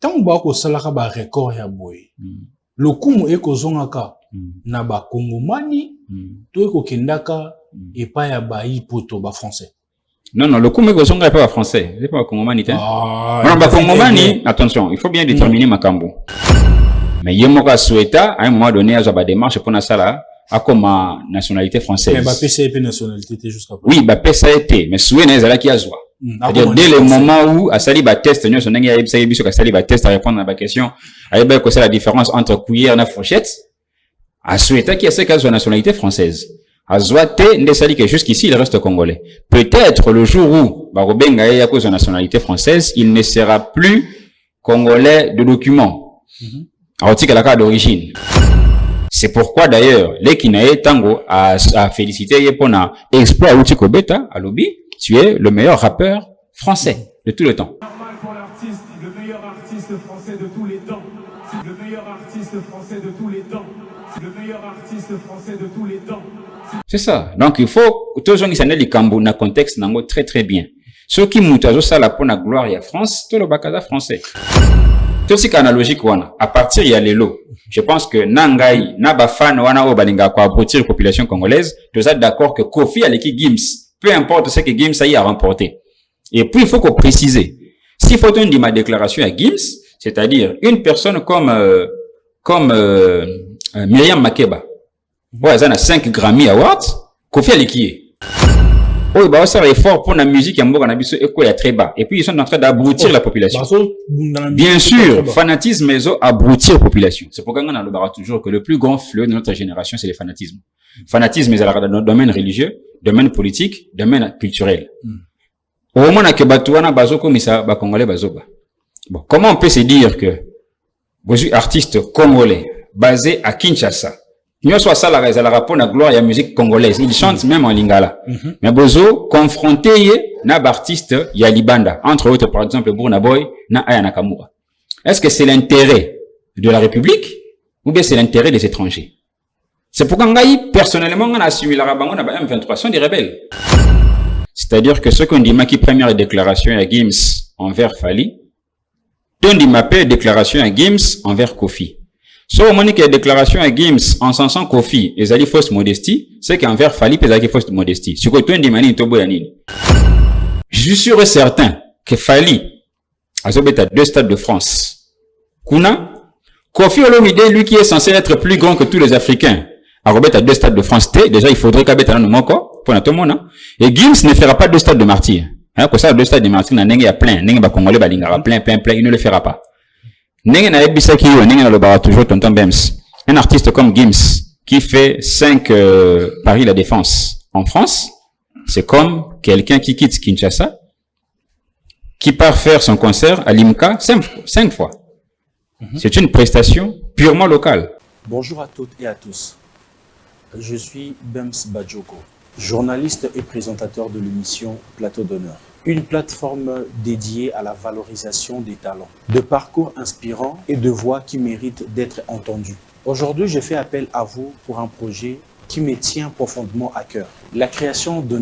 tant bako salaka ba record ya boy le kumu ekozongaka na ba kongomani to ekokendaka epa ya ba ipoto ba français. Non, le kumu ekozonga epa ba français, c'est pas ba kongomani te. Non, ba kongomani, attention, il faut bien déterminer makambo. Mais yemoka souhaita à un moment donné à ba démarche pour na sala a comme nationalité française. Mais ba PCP nationalité jusqu'à présent. Oui, ba PCP, mais souhait na zala ki azwa. C'est-à-dire, dès le moment où à sali ba test, nous sonenge ya ibisa biso ka sali ba test à répondre à ma question, ayeba ko c'est la différence entre cuillère na fourchette. A souhaita qui a sa nationalité française. A zoate nde sali que jusqu'ici il reste congolais. Peut-être le jour où Barobenga ya cause de nationalité française, il ne sera plus congolais de document. Article la carte d'origine. C'est pourquoi d'ailleurs, les Kinae Tango a félicité Yepona exploit Outiko Beta à Lobby. Tu es le meilleur rappeur français de tout le temps. Normal pour l'artiste, le meilleur artiste français de tous les temps. Le meilleur artiste français de tous les temps. Le meilleur artiste français de tous les temps. C'est ça. Donc il faut tous les gens qui sont dans contexte nango très très bien. Ceux qui mutazo ça la pour la gloire ya France, tout le bakaza français. Tout ce qui est analogique wana. À partir il y a les lots. Je pense que Nangai, Nabafan, wana obalinga kwa abrutir la population congolaise, tous êtes d'accord que Kofi a l'équipe Gims. Peu importe ce que Gims a remporté. Et puis, il faut qu'on précise. S'il faut dire ma déclaration à Gims, c'est-à-dire une personne comme Myriam Makeba. Ouais, elle a 5 Grammy Awards. Kofi a l'équipe. Oh, bah, ça est fort pour la musique, il y a très bas. Et puis, ils sont en train d'abrutir la population. Bien sûr, fanatisme, ils ont abrutir la population. C'est pourquoi on a le barra toujours que le plus grand fléau de notre génération, c'est le fanatisme. Fanatisme, ils ont dans le domaine religieux, domaine politique, domaine culturel. Au moment où Batouana Bazoko Misa Bakongolais Bazoba. Bon, comment on peut se dire que vous êtes artiste congolais basé à Kinshasa? Nous soit ça la rapport à gloire et à musique congolaise. Ils chantent même en lingala. Mais bozo confronté na artiste ya Libanda entre autres par exemple Burna Boy na Aya Nakamura. Est-ce que c'est l'intérêt de la République ou bien c'est l'intérêt des étrangers? C'est pourquoi personnellement on a assumé la rabango na M23 sont des rebelles. C'est-à-dire que ce qu'on dit ma qui première déclaration à Gims envers Fali, on dit ma paix déclaration à Gims envers Kofi. So, monique déclaration à Gims en sensant Kofi et Zali fausse modestie, c'est qu'envers Fali et Zali fausse modestie. Ce que tu dis mani tobo yanini. Je suis sûr et certain que Fali a à 2 stades de France. Kuna, Kofi Olomide, lui qui est censé être plus grand que tous les Africains, a à 2 stades de France T. Déjà, il faudrait qu'à Betana nous manque, pour notre monde, et Gims ne fera pas 2 stades de martyrs. Hein, que ça, 2 stades de martyrs, il y a plein, il y a Congolais, plein, il ne le fera pas. Nengen na ebisa ki yo nengen na lobara toujours tonton Bems. Un artiste comme Gims qui fait 5 Paris La Défense en France, c'est comme quelqu'un qui quitte Kinshasa, qui part faire son concert à Limca 5 fois. C'est une prestation purement locale. Bonjour à toutes et à tous. Je suis Bems Bajoko, journaliste et présentateur de l'émission Plateau d'honneur. Une plateforme dédiée à la valorisation des talents, de parcours inspirants et de voix qui méritent d'être entendues. Aujourd'hui, je fais appel à vous pour un projet qui me tient profondément à cœur. La création de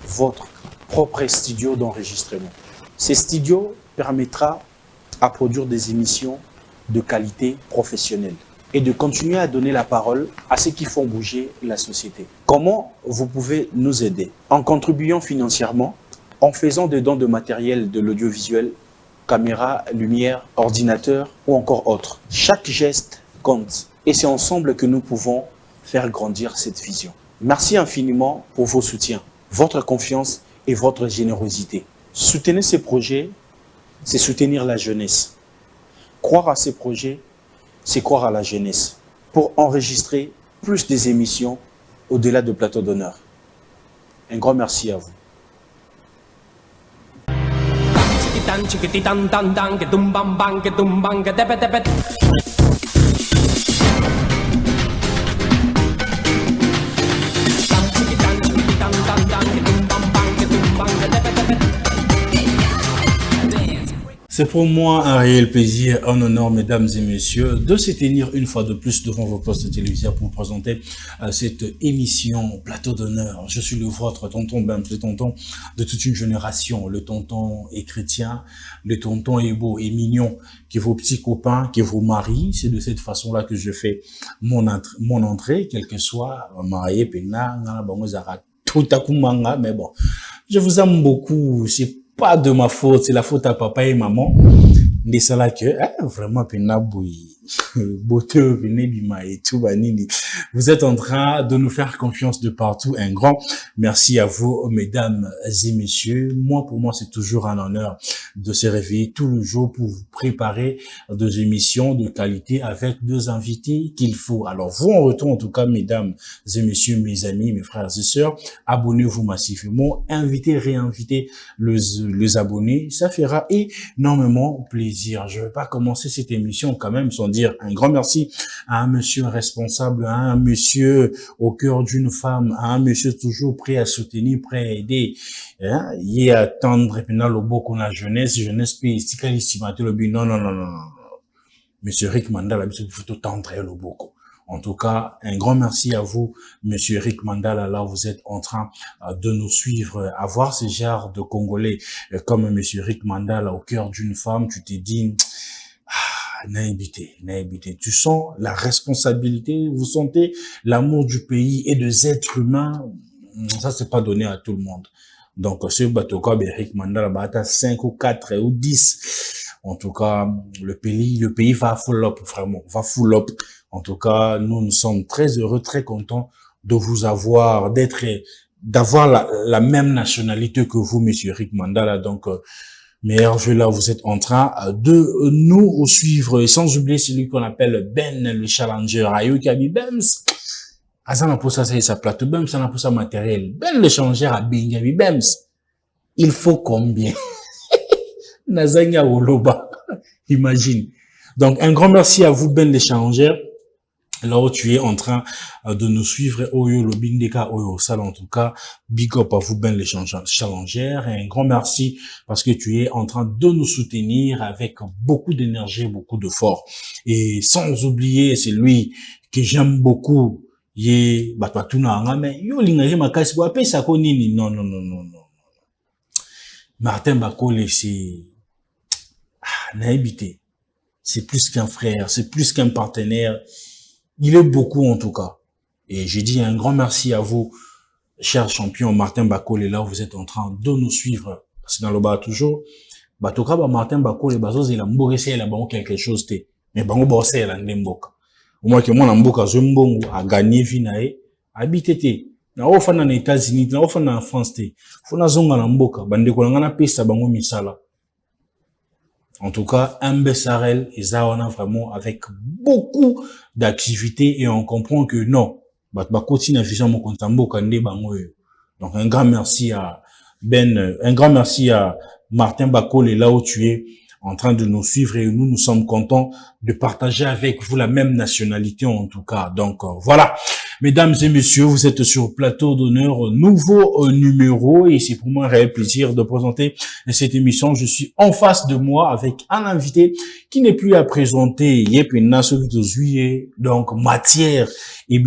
votre propre studio d'enregistrement. Ce studio permettra à produire des émissions de qualité professionnelle et de continuer à donner la parole à ceux qui font bouger la société. Comment vous pouvez nous aider? En contribuant financièrement, en faisant des dons de matériel de l'audiovisuel, caméra, lumière, ordinateur ou encore autre. Chaque geste compte et c'est ensemble que nous pouvons faire grandir cette vision. Merci infiniment pour vos soutiens, votre confiance et votre générosité. Soutenir ces projets, c'est soutenir la jeunesse. Croire à ces projets, c'est croire à la jeunesse. Pour enregistrer plus des émissions au-delà de Plateau d'honneur. Un grand merci à vous. C'est pour moi un réel plaisir, un honneur, mesdames et messieurs, de se tenir une fois de plus devant vos postes de télévision pour vous présenter cette émission Plateau d'honneur. Je suis le vôtre, tonton Bems, le tonton de toute une génération. Le tonton est chrétien, le tonton est beau et mignon, qui est vos petits copains, qui est vos maris. C'est de cette façon-là que je fais mon entrée, quel que soit marié, pena, tout à coup manga, mais bon, je vous aime beaucoup. C'est pas de ma faute, c'est la faute à papa et maman. Mais c'est là que, vraiment, vous êtes en train de nous faire confiance de partout. Un grand merci à vous, mesdames et messieurs. Moi, pour moi, c'est toujours un honneur de se réveiller tous les jours pour vous préparer des émissions de qualité avec deux invités qu'il faut. Alors, vous, en retour, en tout cas, mesdames et messieurs, mes amis, mes frères et sœurs, abonnez-vous massivement, invitez, réinvitez les abonnés. Ça fera énormément plaisir. Je ne vais pas commencer cette émission quand même sans dire un grand merci à un monsieur responsable, à un monsieur au cœur d'une femme, à un monsieur toujours prêt à soutenir, prêt à aider. Il y a attendre et puis là le beau qu'on a jeunesse pays non. Monsieur Rick Mandala, il faut tendre le beau. En tout cas, un grand merci à vous, monsieur Rick Mandala. Là, vous êtes en train de nous suivre, à voir ce genre de Congolais comme monsieur Rick Mandala au cœur d'une femme. Tu t'es dit, naïveté. Tu sens la responsabilité, vous sentez l'amour du pays et des êtres humains. Ça, c'est pas donné à tout le monde. Donc, ce bateau comme Rick Mandala, bah, 5 ou 4 ou 10. En tout cas, le pays va full up, vraiment, va full up. En tout cas, nous sommes très heureux, très contents de vous avoir, d'avoir la même nationalité que vous, monsieur Rick Mandala. Donc, mes Hervé, là, vous êtes en train de nous suivre. Et sans oublier celui qu'on appelle Ben, le challenger. Ayo Kabi Bems. Azana pour ça, c'est sa plateau. Bems, ça n'a pour ça matériel. Ben, le challenger à Bengabi Bems. Il faut combien? Nazanya Woloba. Imagine. Donc, un grand merci à vous, Ben, le challenger. Là où tu es en train de nous suivre, Oyo Lobindeka, Oyo Sal, en tout cas, big up à vous, Ben, les challengers, et un grand merci parce que tu es en train de nous soutenir avec beaucoup d'énergie, beaucoup de fort. Et sans oublier, c'est lui que j'aime beaucoup, non. Martin Bakole, naïbité. C'est plus qu'un frère, c'est plus qu'un partenaire. Il est beaucoup en tout cas. Et j'ai dit un grand merci à vous, cher champion Martin Bakole, là où vous êtes en train de nous suivre. Parce que dans le bas toujours, Batoka Martin Bakole, Bazos, il a mbogé, il a quelque chose, mais bango bossé, il a n'imboka. Au moins que moi, n'imboka, Zumbongo a gagné, finae, habité, na ofana na États-Unis, na ofana en France, fona zonga n'imboka, bande kolangana pesta bango misala. En tout cas, Mbessarel et Zawana vraiment avec beaucoup d'activités et on comprend que non, donc un grand merci à Ben, un grand merci à Martin Bakole là où tu es en train de nous suivre et nous sommes contents de partager avec vous la même nationalité en tout cas. Donc voilà. Mesdames et messieurs, vous êtes sur Plateau d'honneur, nouveau numéro et c'est pour moi un réel plaisir de présenter cette émission. Je suis en face de moi avec un invité qui n'est plus à présenter. Donc matière et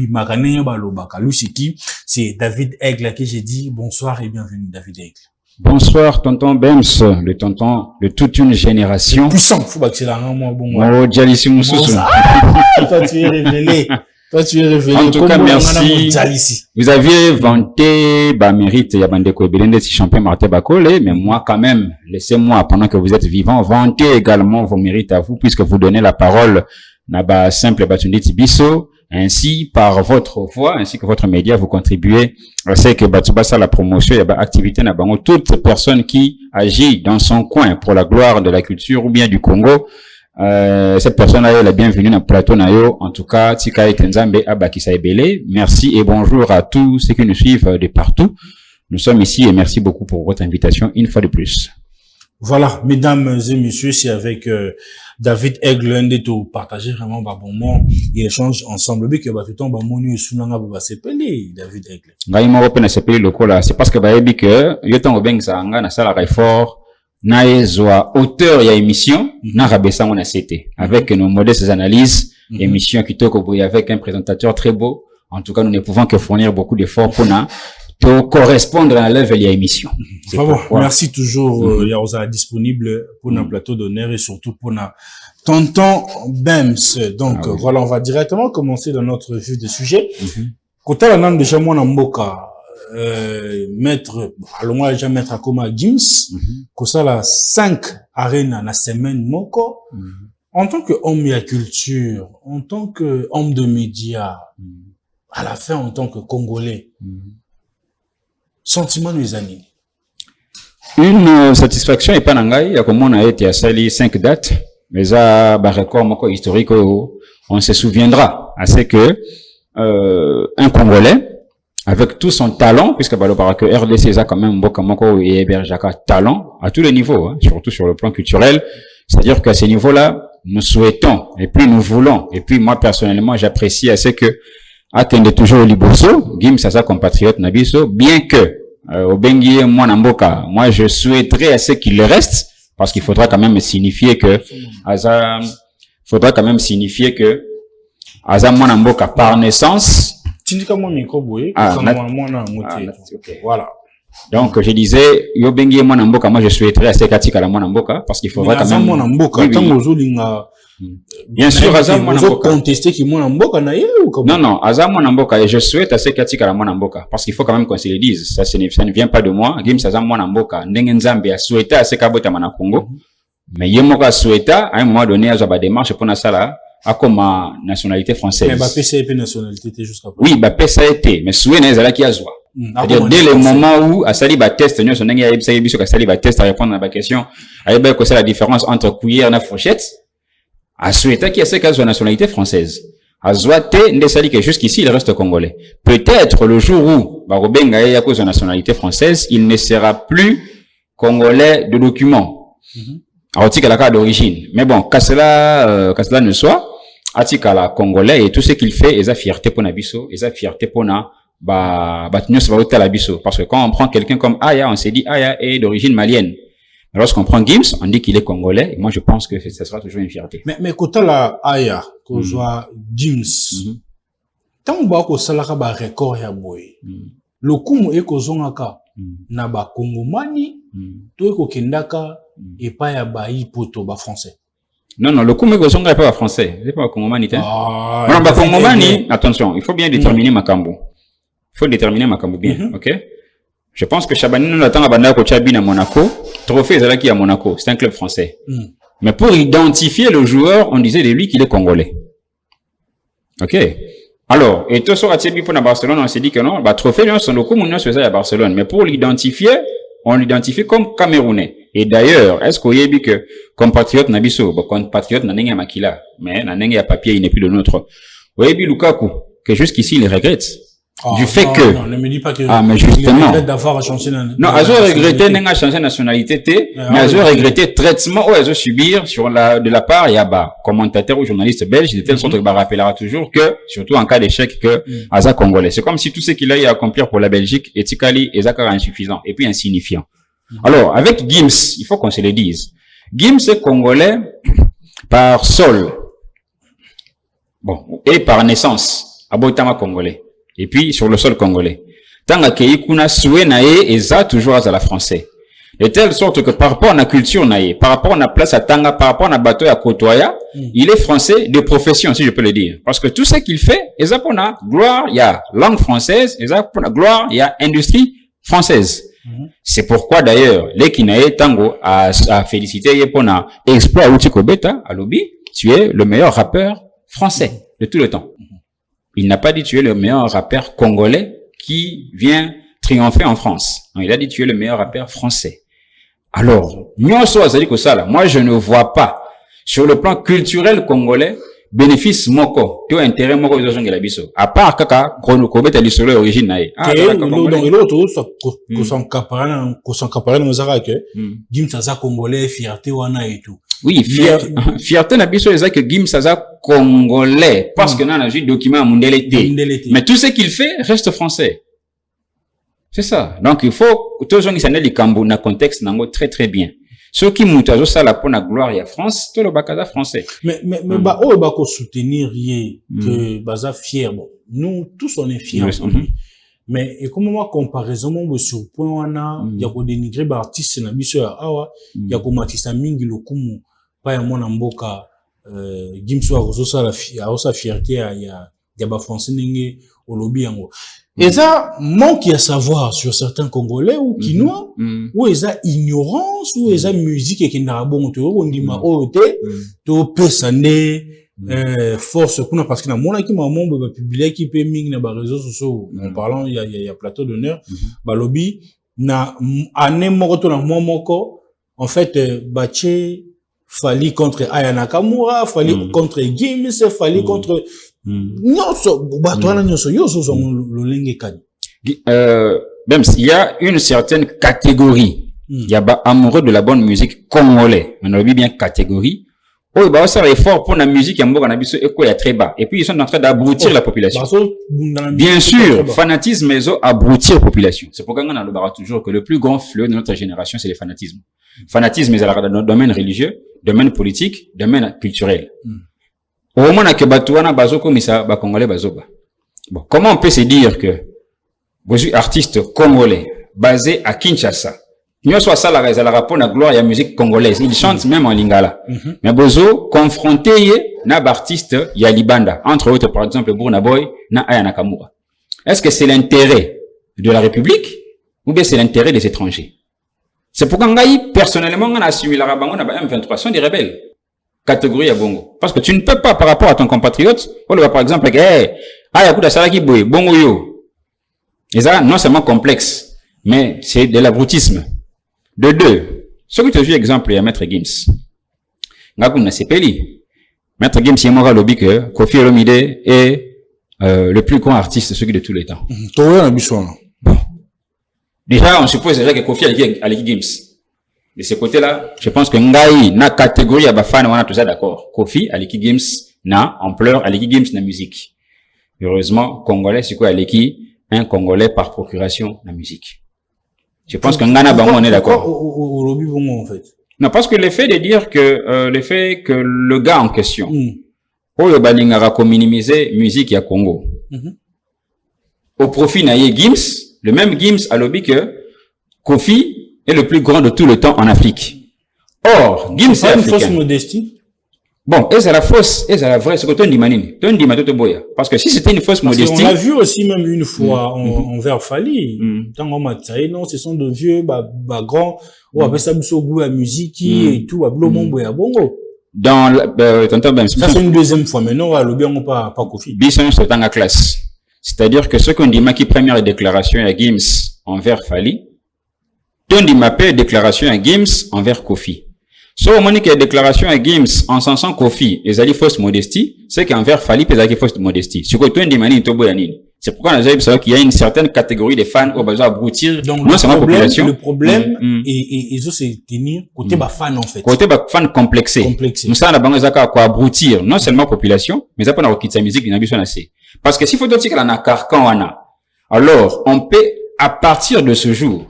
c'est David Aigle qui j'ai dit bonsoir et bienvenue David Aigle. Bonsoir, tonton Bems, le tonton de toute une génération. Puissant, faut pas que c'est là, moi, bon. Oh, Djalissi Moussoussou. Toi, tu es révélé. En tout cas, merci. Vous aviez vanté, mérite, il y a Bandeko Ebelende, si champion Martin Bakole, mais moi, quand même, laissez-moi, pendant que vous êtes vivant, vanter également vos mérites à vous, puisque vous donnez la parole, Naba simple Batunditi Bisso. Ainsi, par votre voix, ainsi que votre média, vous contribuez à ce que Batubasa la promotion, il y a activité nabango, toute personne qui agit dans son coin pour la gloire de la culture ou bien du Congo, cette personne-là est la bienvenue dans le plateau nayo. En tout cas, Tika Ekenzambe Abakisa Ebele. Merci et bonjour à tous ceux qui nous suivent de partout. Nous sommes ici et merci beaucoup pour votre invitation une fois de plus. Voilà, mesdames et messieurs, c'est avec David Aigle, un de tout partager vraiment bon moment, il échange ensemble. Mais que tout le temps, David Aigle. C'est parce que que, yo tango beng sa anga na sala fort, naezwa auteur ya émission na rabesa on a cité avec nos modestes analyses émission kitoko boy avec un présentateur très beau. En tout cas, nous ne pouvons que fournir beaucoup d'efforts pour correspondre à level ya émission. Merci toujours Yaoza disponible pour notre plateau d'honneur et surtout pour notre tonton Bems. Donc voilà, on va directement commencer dans notre vue de sujet. Kota la nan déjà moi na mboka maître alors moi déjà maître akoma Gims kosa la 5 arena na semaine moko en tant que homme de la culture, en tant que homme de médias, à la fin en tant que Congolais. Sentiment des années. Une satisfaction et pas nangai, ya comme on a été à sali 5 dates, mais ça ba record moko historique on se souviendra assez que un Congolais avec tout son talent puisque balo para que RDC a quand même mboka moko et hébergaka talent à tous les niveaux hein, surtout sur le plan culturel, c'est-à-dire qu'à ce niveau-là nous souhaitons et puis nous voulons et puis moi personnellement j'apprécie assez que atteindre toujours Liboso Gims sa compatriote nabiso bien que au Bengi moi je souhaiterais assez qu'il le reste parce qu'il faudra quand même signifier que Aza Mwanamboka par naissance. Voilà. Donc je disais yo Bengi Mwanamboka moi je souhaiterais assez katika la Mwanamboka parce qu'il faudra quand même bien sûr Aza Mwanamboka contester qui Mwanamboka na yé ou comment? Non Aza Mwanamboka et je souhaite assez katika la Mwanamboka parce qu'il faut quand même qu'on se le dise ça ne vient pas de moi Gims Aza Mwanamboka ndenge nzambe a souhaité assez kabota mana Congo mais yemoka souhaita à un moment donné aza ba démarche pour na sala a comme nationalité française. Mais ba PCP nationalité jusqu'à oui ba PCP mais souhait na ezala ki azwa. C'est-à-dire dès le moment où a sali ba test nous son ndenge ya ebisa biso ka sali ba test à répondre à ba question ayeba ko c'est la différence entre cuillère na fourchette. A souhaité qu'il y a ce cas de nationalité française. A Zouate, Ndesali que jusqu'ici, il reste congolais. Peut-être le jour où, Barobenga est à cause de nationalité française, il ne sera plus congolais de document. Artika la carte d'origine. Mais bon, qu'à cela ne soit, Artika la congolais et tout ce qu'il fait, est a fierté pour Nabiso, est a fierté pour na, Batnios va ôter la biso. Parce que quand on prend quelqu'un comme Aya, on s'est dit Aya est d'origine malienne. Lorsqu'on prend Gims, on dit qu'il est congolais, et moi je pense que ça sera toujours une fierté. Mais quand la Aya, qu'on soit Gims, tant que ko salaka ba record ya boy, le kumu e ko zongaka na ba Congomani, to ko kendaka et pas ya ba ipoto ba français. Non, le kumu e ko zongaka pas ba français, c'est pas Congomani t'es. Non, ba Congomani, attention, il faut bien déterminer Makambo. Il faut déterminer Makambo bien, OK? Je pense que Chabani nous attend à Banda Kochabi à Monaco. Trophée Zalaki à Monaco. C'est un club français. Mais pour identifier le joueur, on disait de lui qu'il est congolais. OK. Alors, et tout ça, pour la Barcelone, on s'est dit que non, bah, trophée, non, son locaux, nous, c'est ça à Barcelone. Mais pour l'identifier, on l'identifie comme Camerounais. Et d'ailleurs, est-ce qu'on y a dit que, compatriote Nabiso, compatriote Nanenga Makila, mais Nanenga papier, il n'est plus le nôtre. Oui, Lukaku, que jusqu'ici, il regrette. Du fait que non, ne me dis pas que mais justement d'avoir changé non Azo regretté n'a changé nationalité mais Azo regretté traitement ou Azo subir sur de la part Yaba commentateur ou journaliste belge de telle sorte que rappellera toujours que surtout en cas d'échec que Aza congolais c'est comme si tout ce qu'il a eu à accomplir pour la Belgique est Tikali et Zakara insuffisant et puis insignifiant. Alors avec Gims il faut qu'on se le dise Gims est congolais par sol bon et par naissance abotama congolais. Et puis, sur le sol congolais. Tanga keikuna soué nae eza toujours à la français. De telle sorte que par rapport à la culture nae, par rapport à la place à Tanga, par rapport à la bateau à Kotoya, il est français de profession, si je peux le dire. Parce que tout ce qu'il fait, eza pour la gloire, il y a langue française, eza pour la gloire, il y a industrie française. C'est pourquoi d'ailleurs, les Kinae Tango a félicité Yepona exploit Outiko Beta, à Lobi, tu es le meilleur rappeur français de tout le temps. Il n'a pas dit tu es le meilleur rappeur congolais qui vient triompher en France. Non, il a dit tu es le meilleur rappeur français. Alors, moi je ne vois pas sur le plan culturel congolais bénéfice moko, tu as intérêt moko de la biso. À part kaka chronokobet à l'histoire origine nae. Ah, et l'autre ko s'en caparer nos arabes Gims Aza congolais fierté wana et tout. Oui, fierté na biso eza que Gims Aza congolais parce que na ju document mundelete. Mais tout ce qu'il fait reste français. C'est ça. Donc il faut toujours que ça ne likambo na contexte nango très très bien. ceux qui mutent ça la pour la gloire et France tout le bakaza français mais bah oh bah qu'on soutenir que baza fier bon nous tous on est fiers mais et comme moi comparaison mon sur point on a il y a ko dénigrer ba artiste na biso ya awa il y a ko matisa mingi lokumu pa ya mona mboka Gims wa kozosa la fierté ya ba français ndenge olobi yango. Et ça manque à savoir sur certains Congolais ou Quinois, ou eza ignorance, ou eza musique et qui n'a bon te on dit ma ote, to pesane force pour parce que na mona ki ma mombe ba publier qui pe ming na ba réseaux sociaux en parlant il y a plateau d'honneur ba lobby na année moko to na moko en fait bache Fali contre Aya Nakamura, Fali contre Gims, Fali contre non so batwana nyoso yoso so lolenge kani. Même s'il y a une certaine catégorie, il y a ba amoureux de la bonne musique congolais. On a bien catégorie. Oh bah ça est fort pour la musique yamboka na biso eko ya très bas. Et puis ils sont en train d'abrutir la population. Bien sûr, fanatisme ils ont abrutir la population. C'est pourquoi on a le bara toujours que le plus grand fléau de notre génération c'est le fanatisme. Fanatisme ils dans le domaine religieux, domaine politique, domaine culturel. Au moment où Batuana Bazoko Misa Bakongolais Bazoba. Bon, comment on peut se dire que vous êtes artiste congolais basé à Kinshasa? Nous soit ça la rapport à gloire et à musique congolaise. Ils chantent même en lingala. Mais bozo confronté na artiste ya Libanda entre autres par exemple Burna Boy na Aya Nakamura. Est-ce que c'est l'intérêt de la République ou bien c'est l'intérêt des étrangers? C'est pourquoi ngai personnellement on a assumé la rabango na M23 sont des rebelles. Catégorie à bongo. Parce que tu ne peux pas, par rapport à ton compatriote, par exemple, bongo yo. Et ça, non seulement complexe, mais c'est de l'abrutisme. De deux, ce que tu as vu exemple, il y a Maître Gims. Ngakuna Sepeli. Maître Gims, il y a lobby que Kofi Olomide est, le plus grand artiste, celui de tous les temps. Bon. Déjà, on suppose déjà que Kofi a les Gims. De ce côté-là, je pense que Ngai, na catégorie à Bafan, on a tout ça d'accord. Kofi, Aleki Gims, na ampleur, Aleki Gims, na musique. Heureusement, Congolais, c'est quoi Aleki? Un Congolais par procuration, na musique. Je pense que Ngana Bango, on est d'accord. Au lobby Bongo, en fait. Non, parce que le fait de dire que, le fait que le gars en question, Oyo Balingara ko minimiser musique ya Congo. Au profit naïe Gims, le même Gims a lobby que Kofi, est le plus grand de tout le temps en Afrique. Or, Gims est africain. Une fausse modestie. Bon, est-ce la fausse, est-ce la vraie, c'est que ton dimanine, ton dimato boya. Parce que si c'était une fausse modestie. On l'a vu aussi même une fois envers Fali. Tant qu'on m'a dit, non, ce sont de vieux, grands, ou après ça, nous goût à musique, et tout, à blomon boya bongo. Dans, ça c'est une deuxième fois, mais non, le bien, on pas Kofi. Bisson, c'est dans la classe. C'est-à-dire que ce qu'on dit, qui première déclaration à Gims envers Fali, Tondi m'appelle déclaration à Gims envers Kofi. So, au moment qu'il y a déclaration à Gims en sensant Kofi, et Zali fausse modestie, c'est qu'envers Fali, Zali fausse modestie. Ce que Tondi mani tobo yanini. C'est pourquoi on a dit qu'il y a une certaine catégorie de fans au besoin d'abrutir. Donc, non seulement population. Le problème, et ça, c'est tenir côté fan, en fait. Côté fan complexé. Nous, ça, on a besoin quoi abrutir, non seulement population, mais ça, on a quitter sa musique, il n'a besoin assez. Parce que s'il faut dire qu'il y a un carcan, alors, on peut, à partir de ce jour,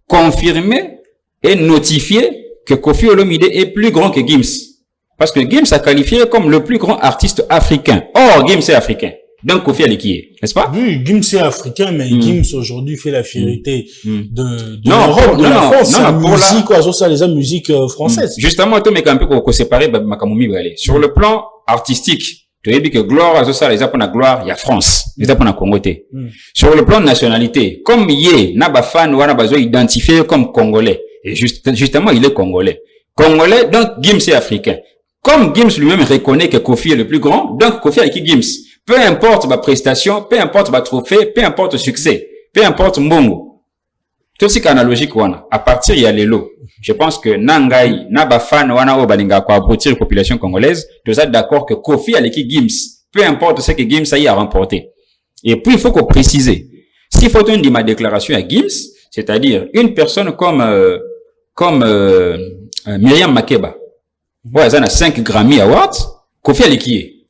confirmer et notifier que Kofi Olomide est plus grand que Gims. Parce que Gims a qualifié comme le plus grand artiste africain. Or, Gims est africain. Donc, Kofi Olomide est, n'est-ce pas? Oui, Gims est africain, mais Gims aujourd'hui fait la fierté de l'Europe, de la France. Non, pour musique, quoi, ça, les musique française. Justement, tout, mais quand même, qu'on séparer, sur le plan artistique, tu as dit que gloire, ça, les Apona gloire, il y a France. Les Apona Congoté. Sur le plan de nationalité, comme yé, naba fan, wana bazo identifié comme Congolais. Et justement, il est Congolais. Congolais, donc Gims est africain. Comme Gims lui-même reconnaît que Kofi est le plus grand, donc Kofi est qui Gims. Peu importe ma prestation, peu importe ma trophée, peu importe succès, peu importe mbongo. Tout ce qui est analogique, wana. À partir, il y a les lots. Je pense que Nangai, Naba fan, wana o balinga kwa abrutir la population congolaise, tous êtes d'accord que Kofi a l'équipe Gims. Peu importe ce que Gims a remporté. Et puis, il faut qu'on précise. S'il faut une de ma déclaration à Gims, c'est-à-dire une personne comme Myriam Makeba. Ouais, elle a 5 Grammy Awards. Kofi a l'équipe.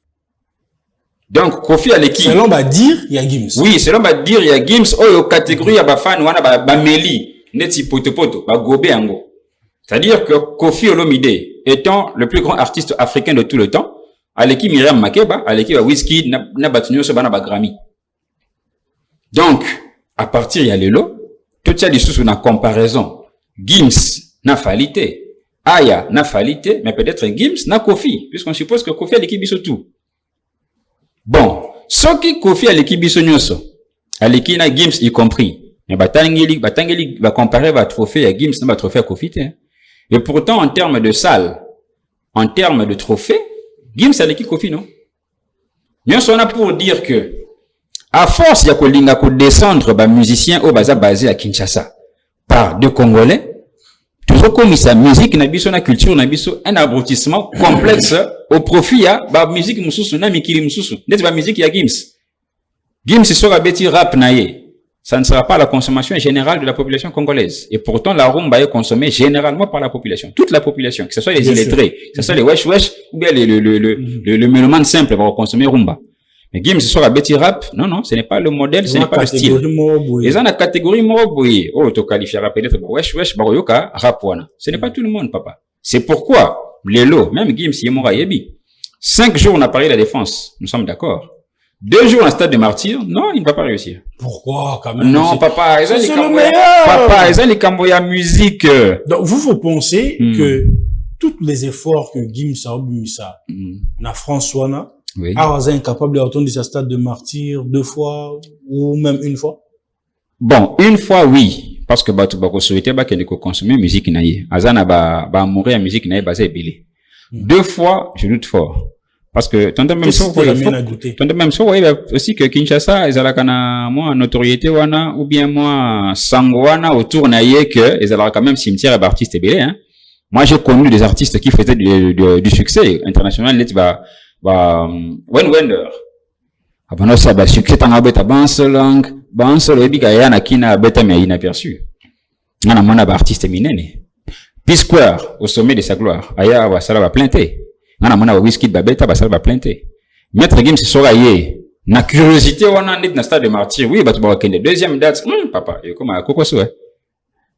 Donc, Kofi a l'équipe. Selon va dire, il y a Gims. Oui, selon va dire, il y a Gims. Oh, catégorie, il y a fan, wana, meli, neti poto, gobe ango. C'est-à-dire que Koffi Olomide, étant le plus grand artiste africain de tout le temps, à l'équipe Myriam Makeba, à l'équipe Wizkid, n'a battu ce bana Grammy. Donc, à partir de Lelo, tout ça dit sous une comparaison. Gims n'a falité. Aya n'a falité, mais peut-être Gims n'a Koffi, puisqu'on suppose que Koffi a l'équipe biso tout. Bon, ce qui Koffi a l'équipe biso nyoso, à l'équipe na Gims y compris. Mais Batangeli va comparer va trophée à Gims, n'a pas trophée à Koffi. Et pourtant, en termes de salle, en termes de trophée, Gims a l'équipe Koffi, non? Nous sommes pour dire que, à force de descendre, musiciens au basé à Kinshasa, par deux Congolais, toujours comme sa musique, na culture, un abrutissement complexe au profit à musique mususu, na mikili mususu. N'est-ce pas musique ya Gims? Gims sera bêti rap naïe. Ça ne sera pas la consommation générale de la population congolaise. Et pourtant, la rumba est consommée généralement par la population. Toute la population. Que ce soit les illettrés, que ce soit les wesh, ou bien le mélomane simple va consommer rumba. Mais Gims sera bêti rap. Non, ce n'est pas le modèle, ce n'est pas le style. Ils ont la catégorie moroboui. Oh, tu qualifieras peut-être wesh, baroyoka, rap wana. Ce n'est pas tout le monde, papa. C'est pourquoi, Lelo, même Gims, Yemora Yebi. 5 jours, on a parlé de la défense. Nous sommes d'accord. 2 jours en stade de martyr, non, il ne va pas réussir. Pourquoi, quand même? Non, papa, c'est le meilleur! Papa, ils ont les camboya musique. Donc, vous pensez que tous les efforts que Gims a obumisa, na François, oui. A incapable de retourner sa stade de martyr 2 fois, ou même 1 fois? Bon, 1 fois, oui. Parce que, bako souhaité, qu'elle consommer musique naïe. Azana ba mourir à musique naïe, basé belé. 2 fois, je doute fort. Parce que, tantôt même ça, voyez aussi que Kinshasa, ils ont la moi, notoriété wana, ou bien moi, sangwana, autour naïe, que, ils ont quand même cimetière d'artistes belé, hein. Moi, j'ai connu des artistes qui faisaient du succès international, Wender. Abano ça, succès, t'en as bêta, banselang, et bigaya, na kina, bêta, mais inaperçu. On a mon artiste minene. P-Square, au sommet de sa gloire. Aya, va, ça va plainter. Nana mona Wizkid babeta basala ba plainte. Maître Gims sera yé. Na curiosité wana nit na stade de martyr. Oui, batu ba kende deuxième date. Papa, yo comme koko so.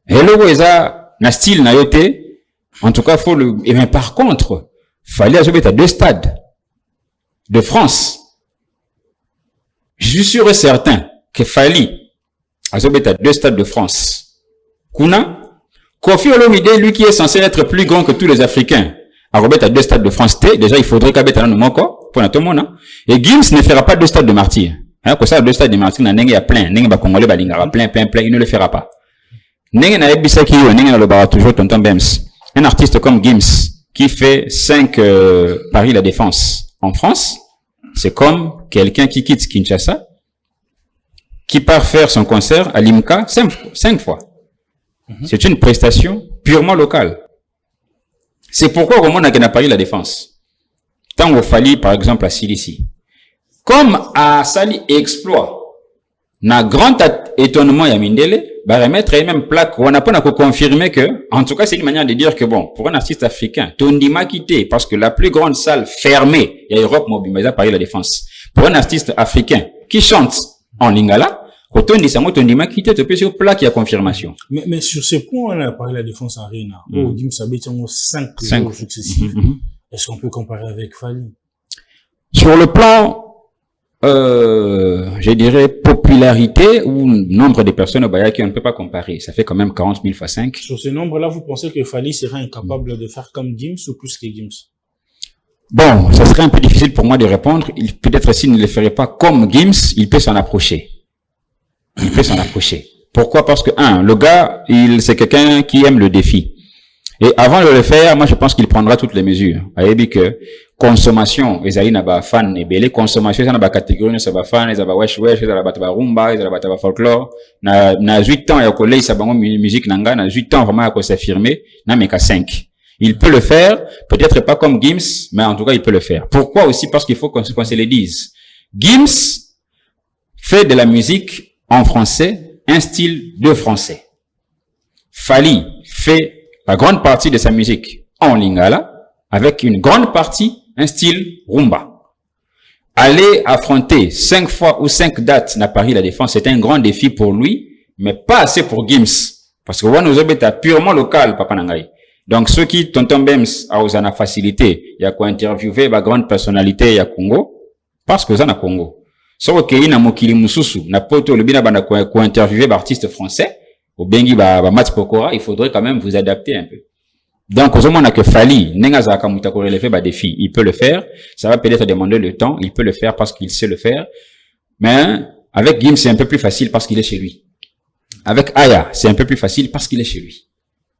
Hello eza na style na yote. En tout cas, faut le mais par contre, fallait azobeta 2 stades de France. Je suis sûr et certain que fallait azobeta 2 stades de France. Kuna Koffi Olomide, lui qui est censé être plus grand que tous les Africains. À Robert à 2 stades de France T, déjà il faudrait qu'Abet à Nomoko, pour tout le monde. Et Gims ne fera pas 2 stades de martyr. Hein, que ça, 2 stades de martyr, il y a plein. N'engue ba Congolais balingara plein, il ne le fera pas. N'engue na ebisa ki yo, n'engue na le bara toujours tonton Bems. Un artiste comme Gims, qui fait 5 Paris la Défense en France, c'est comme quelqu'un qui quitte Kinshasa, qui part faire son concert à Limca 5 fois. C'est une prestation purement locale. C'est pourquoi au monde a Paris la Défense. Tant au Fali, par exemple, à Silici. Comme à Sali exploit, na grand étonnement ya Mindele, va remettre même plaque, on n'a pas confirmé que, en tout cas, c'est une manière de dire que bon, pour un artiste africain, Tondima quitté, parce que la plus grande salle fermée, il y a Europe, Mobimeza, Paris la Défense. Pour un artiste africain qui chante en lingala, quand on dit ça, moi, Tondima quitté, tu peux sur plaque, il y a confirmation. Mais sur ce point, on a parlé de la Défense Arena. Gims a bêté 5 jours successifs. Est-ce qu'on peut comparer avec Fali? Sur le plan, je dirais, popularité ou nombre de personnes au Baya qui on ne peut pas comparer. Ça fait quand même 40 000 fois 5. Sur ce nombre-là, vous pensez que Fali serait incapable de faire comme Gims ou plus que Gims? Bon, ça serait un peu difficile pour moi de répondre. Peut-être s'il ne le ferait pas comme Gims, il peut s'en approcher. Il peut s'en approcher. Pourquoi? Parce que, le gars, c'est quelqu'un qui aime le défi. Et avant de le faire, moi, je pense qu'il prendra toutes les mesures. Ayebi que, consommation, ezali na ba fan ebele, consommation, na ba catégorie, na ba fan, na ba wesh, na ba rumba, na ba folklore, na 8 ans, ya kolei, sa bango musique nanga, na 8 ans, vraiment, ya ko s'affirmer, na meka 5. Il peut le faire, peut-être pas comme Gims, mais en tout cas, il peut le faire. Pourquoi aussi? Parce qu'il faut qu'on se le dise. Gims fait de la musique en français, un style de français. Fali fait la grande partie de sa musique en lingala, avec une grande partie, un style rumba. Aller affronter 5 fois ou 5 dates à Paris la Défense, c'est un grand défi pour lui, mais pas assez pour Gims. Parce que Wanozobet est purement local, Papa Nangai. Donc, ceux qui, tonton Bems, a osé la facilité, il y a quoi interviewer, la grande personnalité, il y a Congo, parce que vous en a Congo. Sauf que, na mokili mususu, na poto, le bina, ba, quoi interviewer, artiste français, au bengi, Mats Pokora, il faudrait quand même vous adapter un peu. Donc, au moins, on a que Fali, nenga za kamuta ko relever, défi. Il peut le faire. Ça va peut-être demander le temps. Il peut le faire parce qu'il sait le faire. Mais, avec Gims, c'est un peu plus facile parce qu'il est chez lui. Avec Aya, c'est un peu plus facile parce qu'il est chez lui.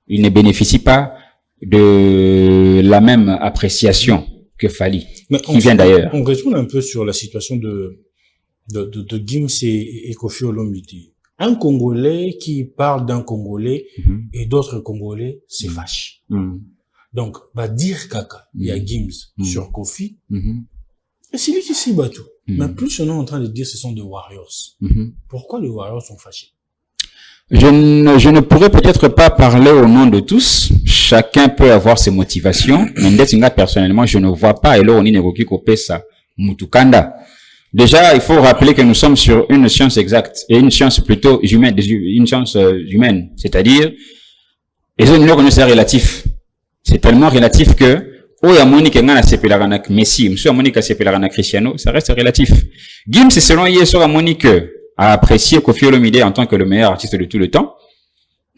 Il ne bénéficie pas de la même appréciation que Fali, qui vient d'ailleurs. On retourne un peu sur la situation de Gims et Koffi Olomide. Un Congolais qui parle d'un Congolais et d'autres Congolais se fâchent. Donc, dire caca, il y a Gims sur Koffi, et c'est lui qui s'y bat tout. Mais plus on est en train de dire ce sont des Warriors. Pourquoi les Warriors sont fâchés? Je ne pourrais peut-être pas parler au nom de tous. Chacun peut avoir ses motivations. Mais personnellement, je ne vois pas. Et là, on est Kopesa, Mutukanda. Déjà, il faut rappeler que nous sommes sur une science exacte et une science plutôt humaine, une science humaine. C'est-à-dire, et c'est relatif. C'est tellement relatif que, Messi, Cristiano, ça reste relatif. Gims, c'est selon Yesora Monique, a apprécié Koffi Olomide en tant que le meilleur artiste de tout le temps.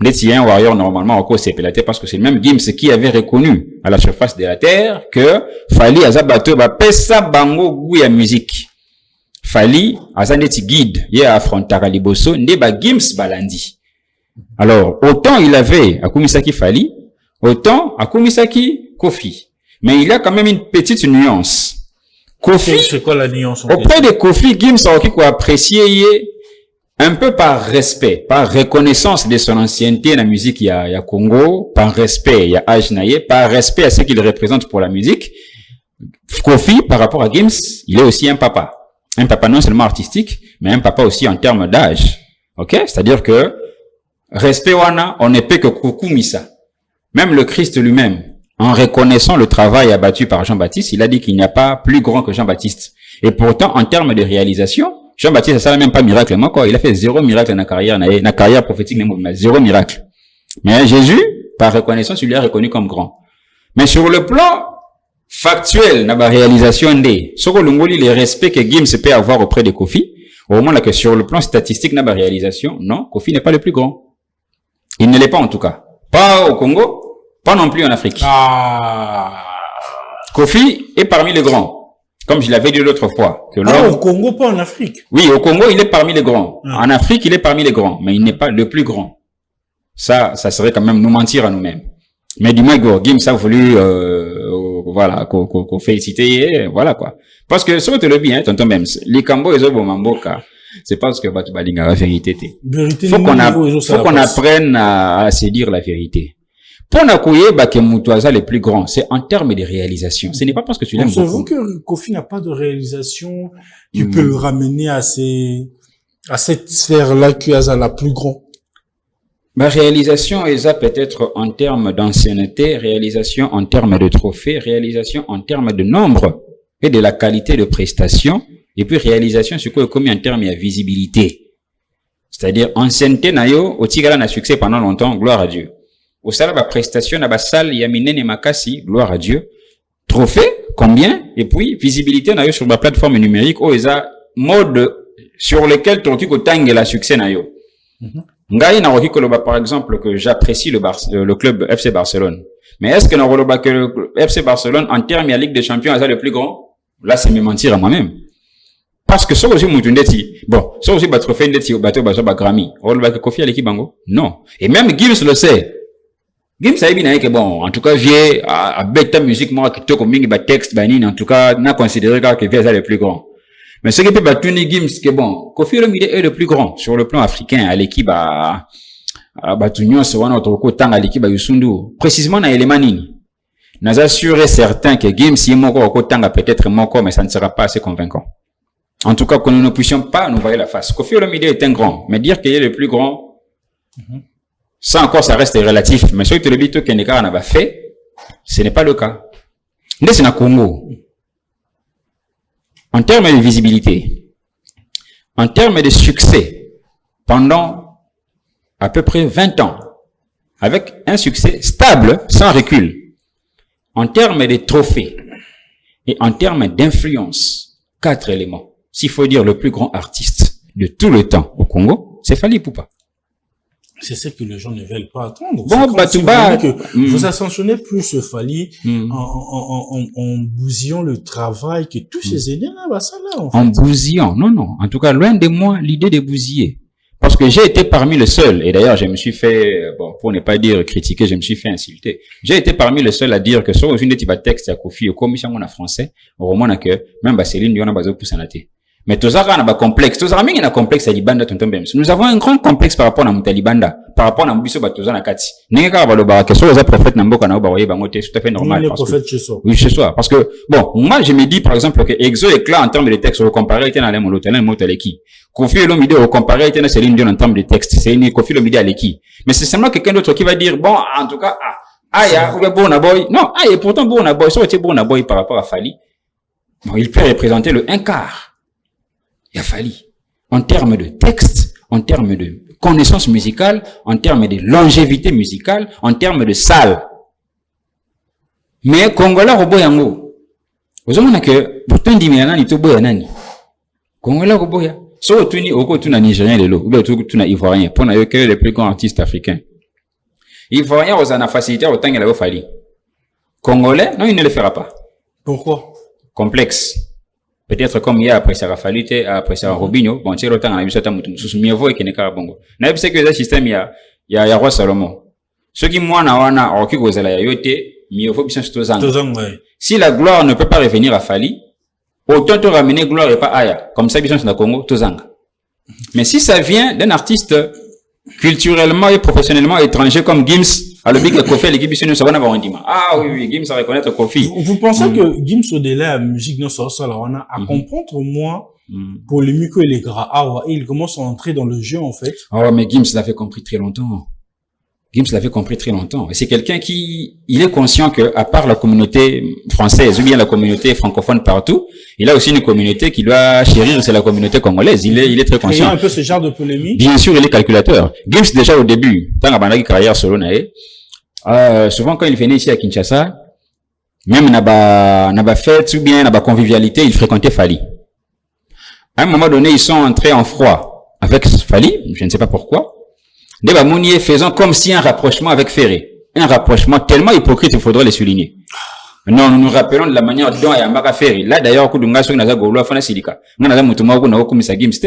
Un Warrior, normalement, encore c'est pélaté parce que c'est le même Gims qui avait reconnu à la surface de la terre que Fali Azabato pesa bango goût à musique. Fali azaneti guide, yé affrontara liboso, ndeba Gims balandi. Alors, autant il avait Akumisaki Fali, autant Akumisaki Koffi. Mais il y a quand même une petite nuance. Koffi, c'est quoi la nuance? Auprès de Koffi, Gims a aussi apprécié un peu par respect, par reconnaissance de son ancienneté dans la musique, il y a Congo, par respect, il y a Ajnaye, par respect à ce qu'il représente pour la musique. Koffi, par rapport à Gims, il est aussi un papa. Un papa non seulement artistique, mais un papa aussi en termes d'âge. Ok? C'est-à-dire que, respect wana, on ne peut que Kukumisa. Même le Christ lui-même, en reconnaissant le travail abattu par Jean-Baptiste, il a dit qu'il n'y a pas plus grand que Jean-Baptiste. Et pourtant, en termes de réalisation, Jean-Baptiste, ça n'a même pas miracle. Moi, quoi, il a fait 0 miracle dans la carrière prophétique, mais 0 miracle. Mais Jésus, par reconnaissance, il lui a reconnu comme grand. Mais sur le plan factuel, dans la réalisation des, sur le respect que Gims peut avoir auprès de Koffi, au moment là que sur le plan statistique, dans la réalisation, non, Koffi n'est pas le plus grand. Il ne l'est pas en tout cas. Pas au Congo, pas non plus en Afrique. Koffi est parmi les grands. Comme je l'avais dit l'autre fois. Que au Congo, pas en Afrique. Oui, au Congo, il est parmi les grands. En Afrique, il est parmi les grands. Mais il n'est pas le plus grand. Ça serait quand même nous mentir à nous-mêmes. Mais du moins, Gims a voulu, voilà, qu'on féliciter, voilà, quoi. Parce que, ça te le bien, tonton Bems, les Cambo et Zobomamboka, c'est parce que, la vérité, faut qu'on apprenne à se dire la vérité. Pour n'accueillir que Moutouaza le plus grand, c'est en termes de réalisation. Ce n'est pas parce que tu l'aimes beaucoup. Vous que Koffi n'a pas de réalisation qui peut le ramener à cette sphère-là qui est la plus grande. Ma réalisation est peut-être en termes d'ancienneté, réalisation en termes de trophées, réalisation en termes de nombre et de la qualité de prestation, et puis réalisation sur quoi comme en termes de visibilité. C'est-à-dire ancienneté nayo, au tigala na succès pendant longtemps, gloire à Dieu. Au salaire, la prestation, na basal, yaminen et makasi, gloire à Dieu. Trophée, combien? Et puis, visibilité, nayo sur ma plateforme numérique, mode sur lequel tu as tangue la succès, nayo. Ngai na koloba, par exemple, que j'apprécie le club FC Barcelone. Mais est-ce que na koloba que le FC Barcelone, en termes de Ligue des Champions, est le plus grand? Là, c'est me mentir à moi-même. Parce que ça aussi, ça aussi, trophée ndeti, bateau, Grammy. Koloba que Koffi à l'équipe bango? Non. Et même Gims le sait. Gims a bien que en tout cas, j'ai, à bête musique, moi, qui toque mingi, texte, en tout cas, n'a considéré que Via le plus grand. Mais ce qui peut battre Gims, que Koffi Olomide est le plus grand sur le plan africain, à l'équipe, Batunyon, c'est notre côté, à l'équipe, à Yusundu. Précisément, dans l'élément nini. Nous assuré certain que Gims, si mon corps, peut-être mon corps, mais ça ne sera pas assez convaincant. En tout cas, que nous ne puissions pas nous voir la face. Koffi Olomide est un grand, mais dire qu'il est le plus grand, ça encore, ça reste relatif. Mais ce que le bito Keneka en avait fait, ce n'est pas le cas. Mais c'est dans Congo. En termes de visibilité, en termes de succès, pendant à peu près 20 ans, avec un succès stable, sans recul. En termes de trophées et en termes d'influence, 4 éléments. S'il faut dire le plus grand artiste de tout le temps au Congo, c'est Fally Ipupa. C'est ce que les gens ne veulent pas attendre. Bon, Batouba, vous ascensionnez plus Fally en bousillant le travail que tous ces aînés là, ça là, en fait. En bousillant, non. En tout cas, loin de moi l'idée de bousiller. Parce que j'ai été parmi les seuls, et d'ailleurs je me suis fait, bon, pour ne pas dire critiquer, je me suis fait insulter. J'ai été parmi les seuls à dire que sur une des textes à Kofi, au commission en français, au roman que même Céline Dion a basé pour s'anater. Mais Tozara a un complexe. Tozara a un complexe à Libanda, tonton Bems. Nous avons un grand complexe par rapport à Moutalibanda, par rapport à Mbiso Batozana Kati. N'enga ba loba que sur les prophètes Namboka na ba bangote, c'est tout à fait normal. Les prophètes chez soi. Oui, chez soi. Parce que, bon, moi, je me dis, par exemple, que Exo est clair en termes de texte, au comparé, était dans les motaleki. Kofi Olomide, au comparé, était dans Céline Dion en termes de texte. C'est une Kofi Olomide à l'équipe. Mais c'est seulement quelqu'un d'autre qui va dire, bon, en tout cas, Aya, ou bon boy. Non, et pourtant, bon boy, ça aurait été bon boy par rapport à Fally. Bon, il peut représenter le 1/4. Il a fallu. En termes de texte, en termes de connaissance musicale, en termes de longévité musicale, en termes de salle. Mais Congolais robo yango. Vous avez que pourtant dit nani to boya nani. Congolais robo ya. So tuni oko tuna Nigérien lelo, ou bien tuna Ivoirien. Pour na que les plus grands artistes africains. Ivoirien aux ana facilité autant qu'il avait fallu. Congolais, non, il ne le fera pas. Pourquoi? Complexe. Peut-être comme il y a après ça Rafalite, après ça Robinho, bon, c'est le temps, on a vu ça, mieux vaut que Neka Bongo. On a vu que le système, il y a Roi Salomon. Ceux qui, moi, n'a aucun cause à la yote, mieux vaut bien c'est si la gloire ne peut pas revenir à Fally, autant te ramener gloire et pas Aya. Comme ça, bien c'est dans le Congo, Tozanga. Mais si ça vient d'un artiste culturellement et professionnellement étranger comme Gims, alors big Kofi l'équipe ici nous savons avoir un dimanche. Ah oui, Gims à reconnaître Kofi. Vous pensez que Gims au-delà de la musique non ça là on a à comprendre moi pour les micros et les gras et il commence à entrer dans le jeu en fait. Oh mais Gims l'avait compris très longtemps. Gims l'avait compris très longtemps. Et c'est quelqu'un qui, il est conscient que, à part la communauté française ou bien la communauté francophone partout, il a aussi une communauté qui doit chérir, c'est la communauté congolaise. Il est très conscient. Il y a un peu ce genre de polémique. Bien sûr, il est calculateur. Gims, déjà au début, tant qu'il a carrière solo, souvent quand il venait ici à Kinshasa, même n'a pas fête ou bien n'a pas convivialité, il fréquentait Fally. À un moment donné, ils sont entrés en froid avec Fally, je ne sais pas pourquoi. Deba Mounier faisant comme si un rapprochement avec Ferré. Un rapprochement tellement hypocrite, il faudrait le souligner. Non, nous nous rappelons de la manière dont il y a Maka Ferré. Là, d'ailleurs, Koudunga, sur Naza Golo, Fana Silika. Naza Moutouma, Gona, Okumisa Gims,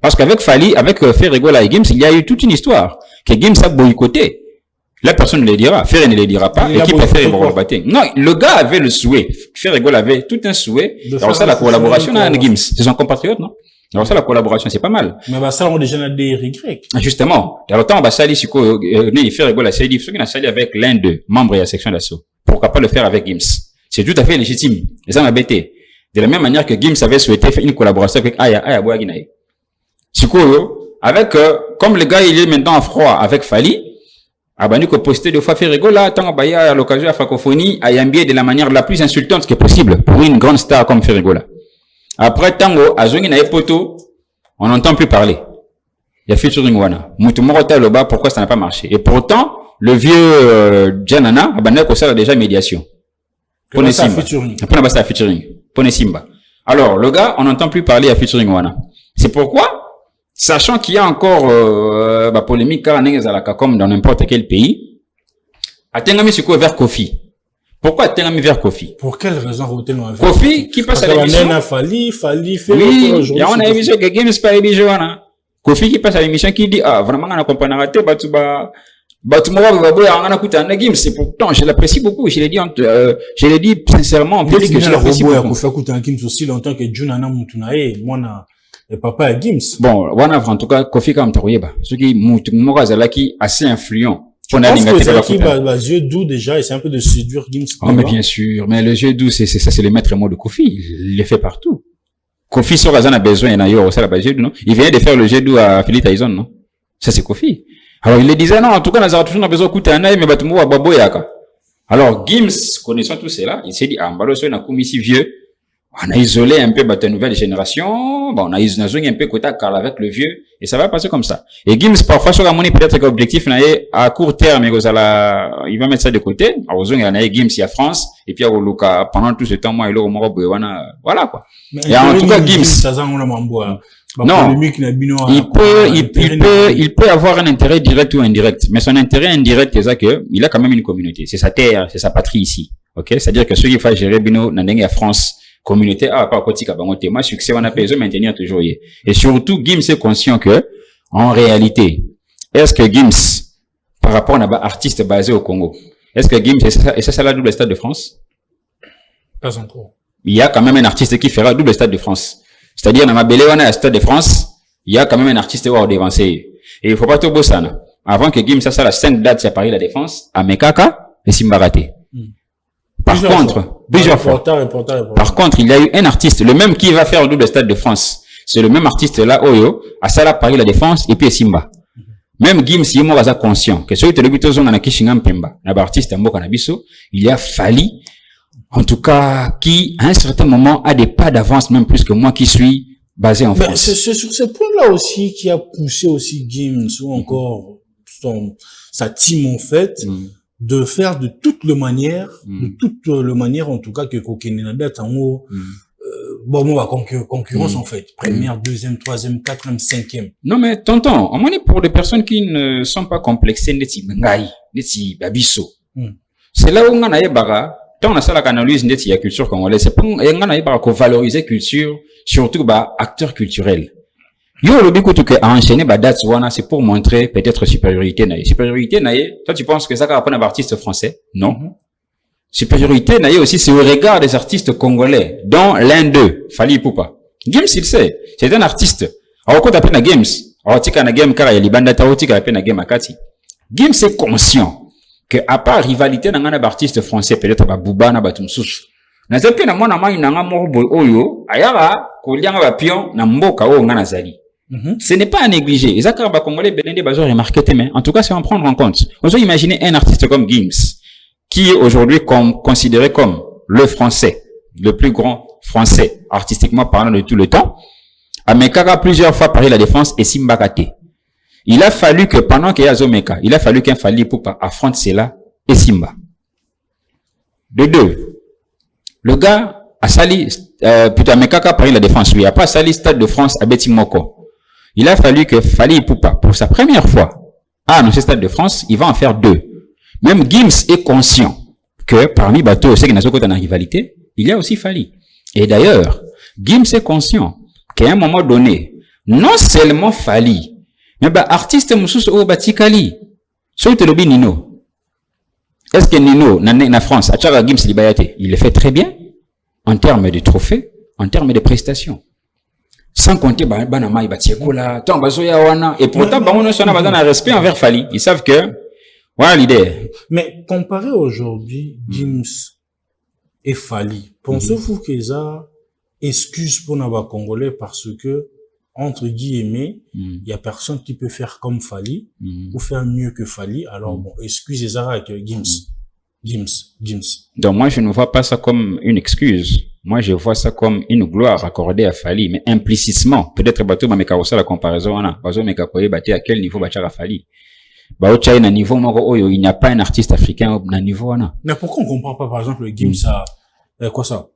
parce qu'avec Fally, avec Ferré Gola et Gims, il y a eu toute une histoire. Que Gims a boycotté. La personne ne le dira. Ferré ne le dira pas. Et qui préfère Borbaté. Non, le gars avait le souhait. Ferré Gola avait tout un souhait. Alors ça, la collaboration avec Gims. C'est son compatriote, non? Alors ça, la collaboration, c'est pas mal. Mais bah, ça, on déjà des regrets. Justement. Alors, tant, bah, Sali, si quoi, il fait rigoler, c'est dit, ceux qui n'a sali avec l'un des membres de la section d'assaut. Pourquoi pas le faire avec Gims? C'est tout à fait légitime. Et ça m'a bêté. De la même manière que Gims avait souhaité faire une collaboration avec Aya Boaginaï. Si quoi, avec, comme le gars, il est maintenant en froid avec Fally, Abanu que posté deux fois fait rigoler, tant, bah, il y a l'occasion de la francophonie, à Yambier de la manière la plus insultante que possible pour une grande star comme Ferrigola. Après, tango, azongi na epoto, on n'entend plus parler. Il y a featuring wana. Moutoumorota loba, pourquoi ça n'a pas marché? Et pourtant, le vieux, Janana, abandonné que ça a déjà médiation. Pone Simba. Après, on a featuring. Pone Simba. Alors, le gars, on n'entend plus parler à featuring wana. C'est pourquoi, sachant qu'il y a encore, polémique, car comme dans n'importe quel pays, atteignons ce vers Kofi. Pourquoi t'es mis vers Kofi? Pour quelle raison vous t'es mis vers Kofi qui passe à l'émission? Fally fait oui, il y a une émission que Gims pas émission, Kofi qui passe à l'émission qui dit, ah, vraiment, on a compris, on a raté, c'est pourtant, je l'apprécie beaucoup, je l'ai dit sincèrement, en public que je l'apprécie beaucoup. Kofi écoute un Gims aussi longtemps que Junana Moutunae, moi, et papa à Gims. Bon, en tout cas, Kofi comme Tarouyeba. Ce qui, Moutunae, assez influent. Je pense que c'est qui, yeux doux déjà, et c'est un peu de séduire Gims. Oh, mais bien sûr. Mais le jeu doux, c'est le maître mot de Kofi. Il le fait partout. Kofi sur Razan a besoin, il y a ça là-bas, non? Il vient de faire le jeu doux à Philly Tyson, non? Ça, c'est Kofi. Alors, il le disait, non, en tout cas, Nazara toujours a besoin de coûter un œil, mais Batumo à Baboyaka. Alors, Gims, connaissant tout cela, il s'est dit, ah, Mbalo, c'est un coup ici vieux. On a isolé un peu la nouvelle génération, bon, on a isolé un peu côté avec le vieux, et ça va passer comme ça. Et Gims, parfois, sur la monnaie, peut-être qu'objectif, à court terme, il va mettre ça de côté. Alors, il y a Gims, il y a France, et puis, il y a Luka, pendant tout ce temps, moi, il est au Maroc, voilà, quoi. Et en tout cas, Gims, non, il peut avoir un intérêt direct ou indirect, mais son intérêt indirect, c'est ça que, il a quand même une communauté. C'est sa terre, c'est sa patrie ici. OK? C'est-à-dire que ceux qui font gérer Bino, Nandeng à France, communauté, pas Kotika, moi, succès, on a besoin de maintenir toujours. Et surtout, Gims est conscient que, en réalité, est-ce que Gims, par rapport à un artiste basé au Congo, est-ce que Gims, et ça, c'est la double Stade de France? Pas encore. Il y a quand même un artiste qui fera double Stade de France. C'est-à-dire, dans ma belle, on a un Stade de France, il y a quand même un artiste qui va dévancer. Et il faut pas tout beau ça, non? Avant que Gims, ça, la 5 dates, c'est à Paris, la Défense, à Mekaka et Simbarate. Par contre, plusieurs fois. Par contre, il y a eu un artiste, le même qui va faire le double Stade de France. C'est le même artiste là, Oyo, à Sala, Paris, la Défense, et puis Simba. Même Gims, il est conscient que celui qui est le Kishingam Pemba, l'artiste en Bokanabiso, il a fallu, en tout cas, qui, à un certain moment, a des pas d'avance, même plus que moi qui suis basé en France. C'est sur ce point-là aussi qui a poussé aussi Gims, ou encore sa team, en fait, de faire de toutes les manières, en tout cas, que Kokenenabia Tango, concurrence, en fait. Première, deuxième, troisième, quatrième, cinquième. Non, mais, tonton, on est pour des personnes qui ne sont pas complexées, neti Bengai, neti Babiso. C'est là où on a bara, tant on a ça la analyse neti la culture congolaise, c'est pour, on a bara qu'on valoriser culture, surtout, acteurs culturels. Yo, le bico que à enchaîner, date, c'est pour montrer peut-être supériorité naïe. Supériorité naïe, toi, tu penses que ça va prendre un artiste français? Non. Supériorité naïe aussi, c'est au regard des artistes congolais, dont l'un d'eux, Fally Ipupa. Gims, il sait. C'est un artiste. Alors, quand t'appelles na Gims, alors, tika na game, car il y a les bandes tika appelle na game akati. Gims est conscient que, à part rivalité dans un artiste français, peut-être, Bouba, na Batumsous. Na zepe na mwana mai na morbo oyo, ayara, kolianga ba pion, na mboka o ngana zali. Ce n'est pas à négliger. Les accords congolais, Benende Bazo remarqué, mais en tout cas, c'est à en prendre en compte. On peut imaginer un artiste comme Gims, qui est aujourd'hui considéré comme le français, le plus grand français, artistiquement parlant de tout le temps, à Mekaka plusieurs fois Paris la Défense et Simbakate. Il a fallu que pendant qu'il y a Zomeka, il a fallu qu'un Fally Ipupa affronte Sela et Simba. De deux, le gars a sali, putain, Mekaka Paris la Défense, oui, il a pas sali Stade de France à Betimoko. Il a fallu que Fally Ipupa, pour sa première fois, a annoncé Stade de France, il va en faire 2. Même Gims est conscient que parmi bateaux, ceux qui n'ont pas de rivalité, il y a aussi Fally. Et d'ailleurs, Gims est conscient qu'à un moment donné, non seulement Fally, mais artiste Moussous au Batikali, sur le Nino. Est-ce que Nino, na France, à Tchara Gims Libayate, il le fait très bien, en termes de trophées, en termes de prestations. Sans compter, et pourtant, on a un respect envers Fally. Ils savent que, voilà l'idée. Mais comparé aujourd'hui, Gims et Fally, pensez-vous que ça excuse pour nos Congolais parce que, entre guillemets, il y a personne qui peut faire comme Fally ou faire mieux que Fally. Alors bon, excusez ça avec Gims. Donc moi, je ne vois pas ça comme une excuse. Moi, je vois ça comme une gloire accordée à Fally, mais implicitement. Peut-être bateau ma ça la comparaison là. Bateau meka koye baté à quel niveau bacha Fally. Ba au China niveau moko oyo, il n'y a pas un artiste africain na niveau là. Mais pourquoi on comprend pas par exemple Gims à quoi ça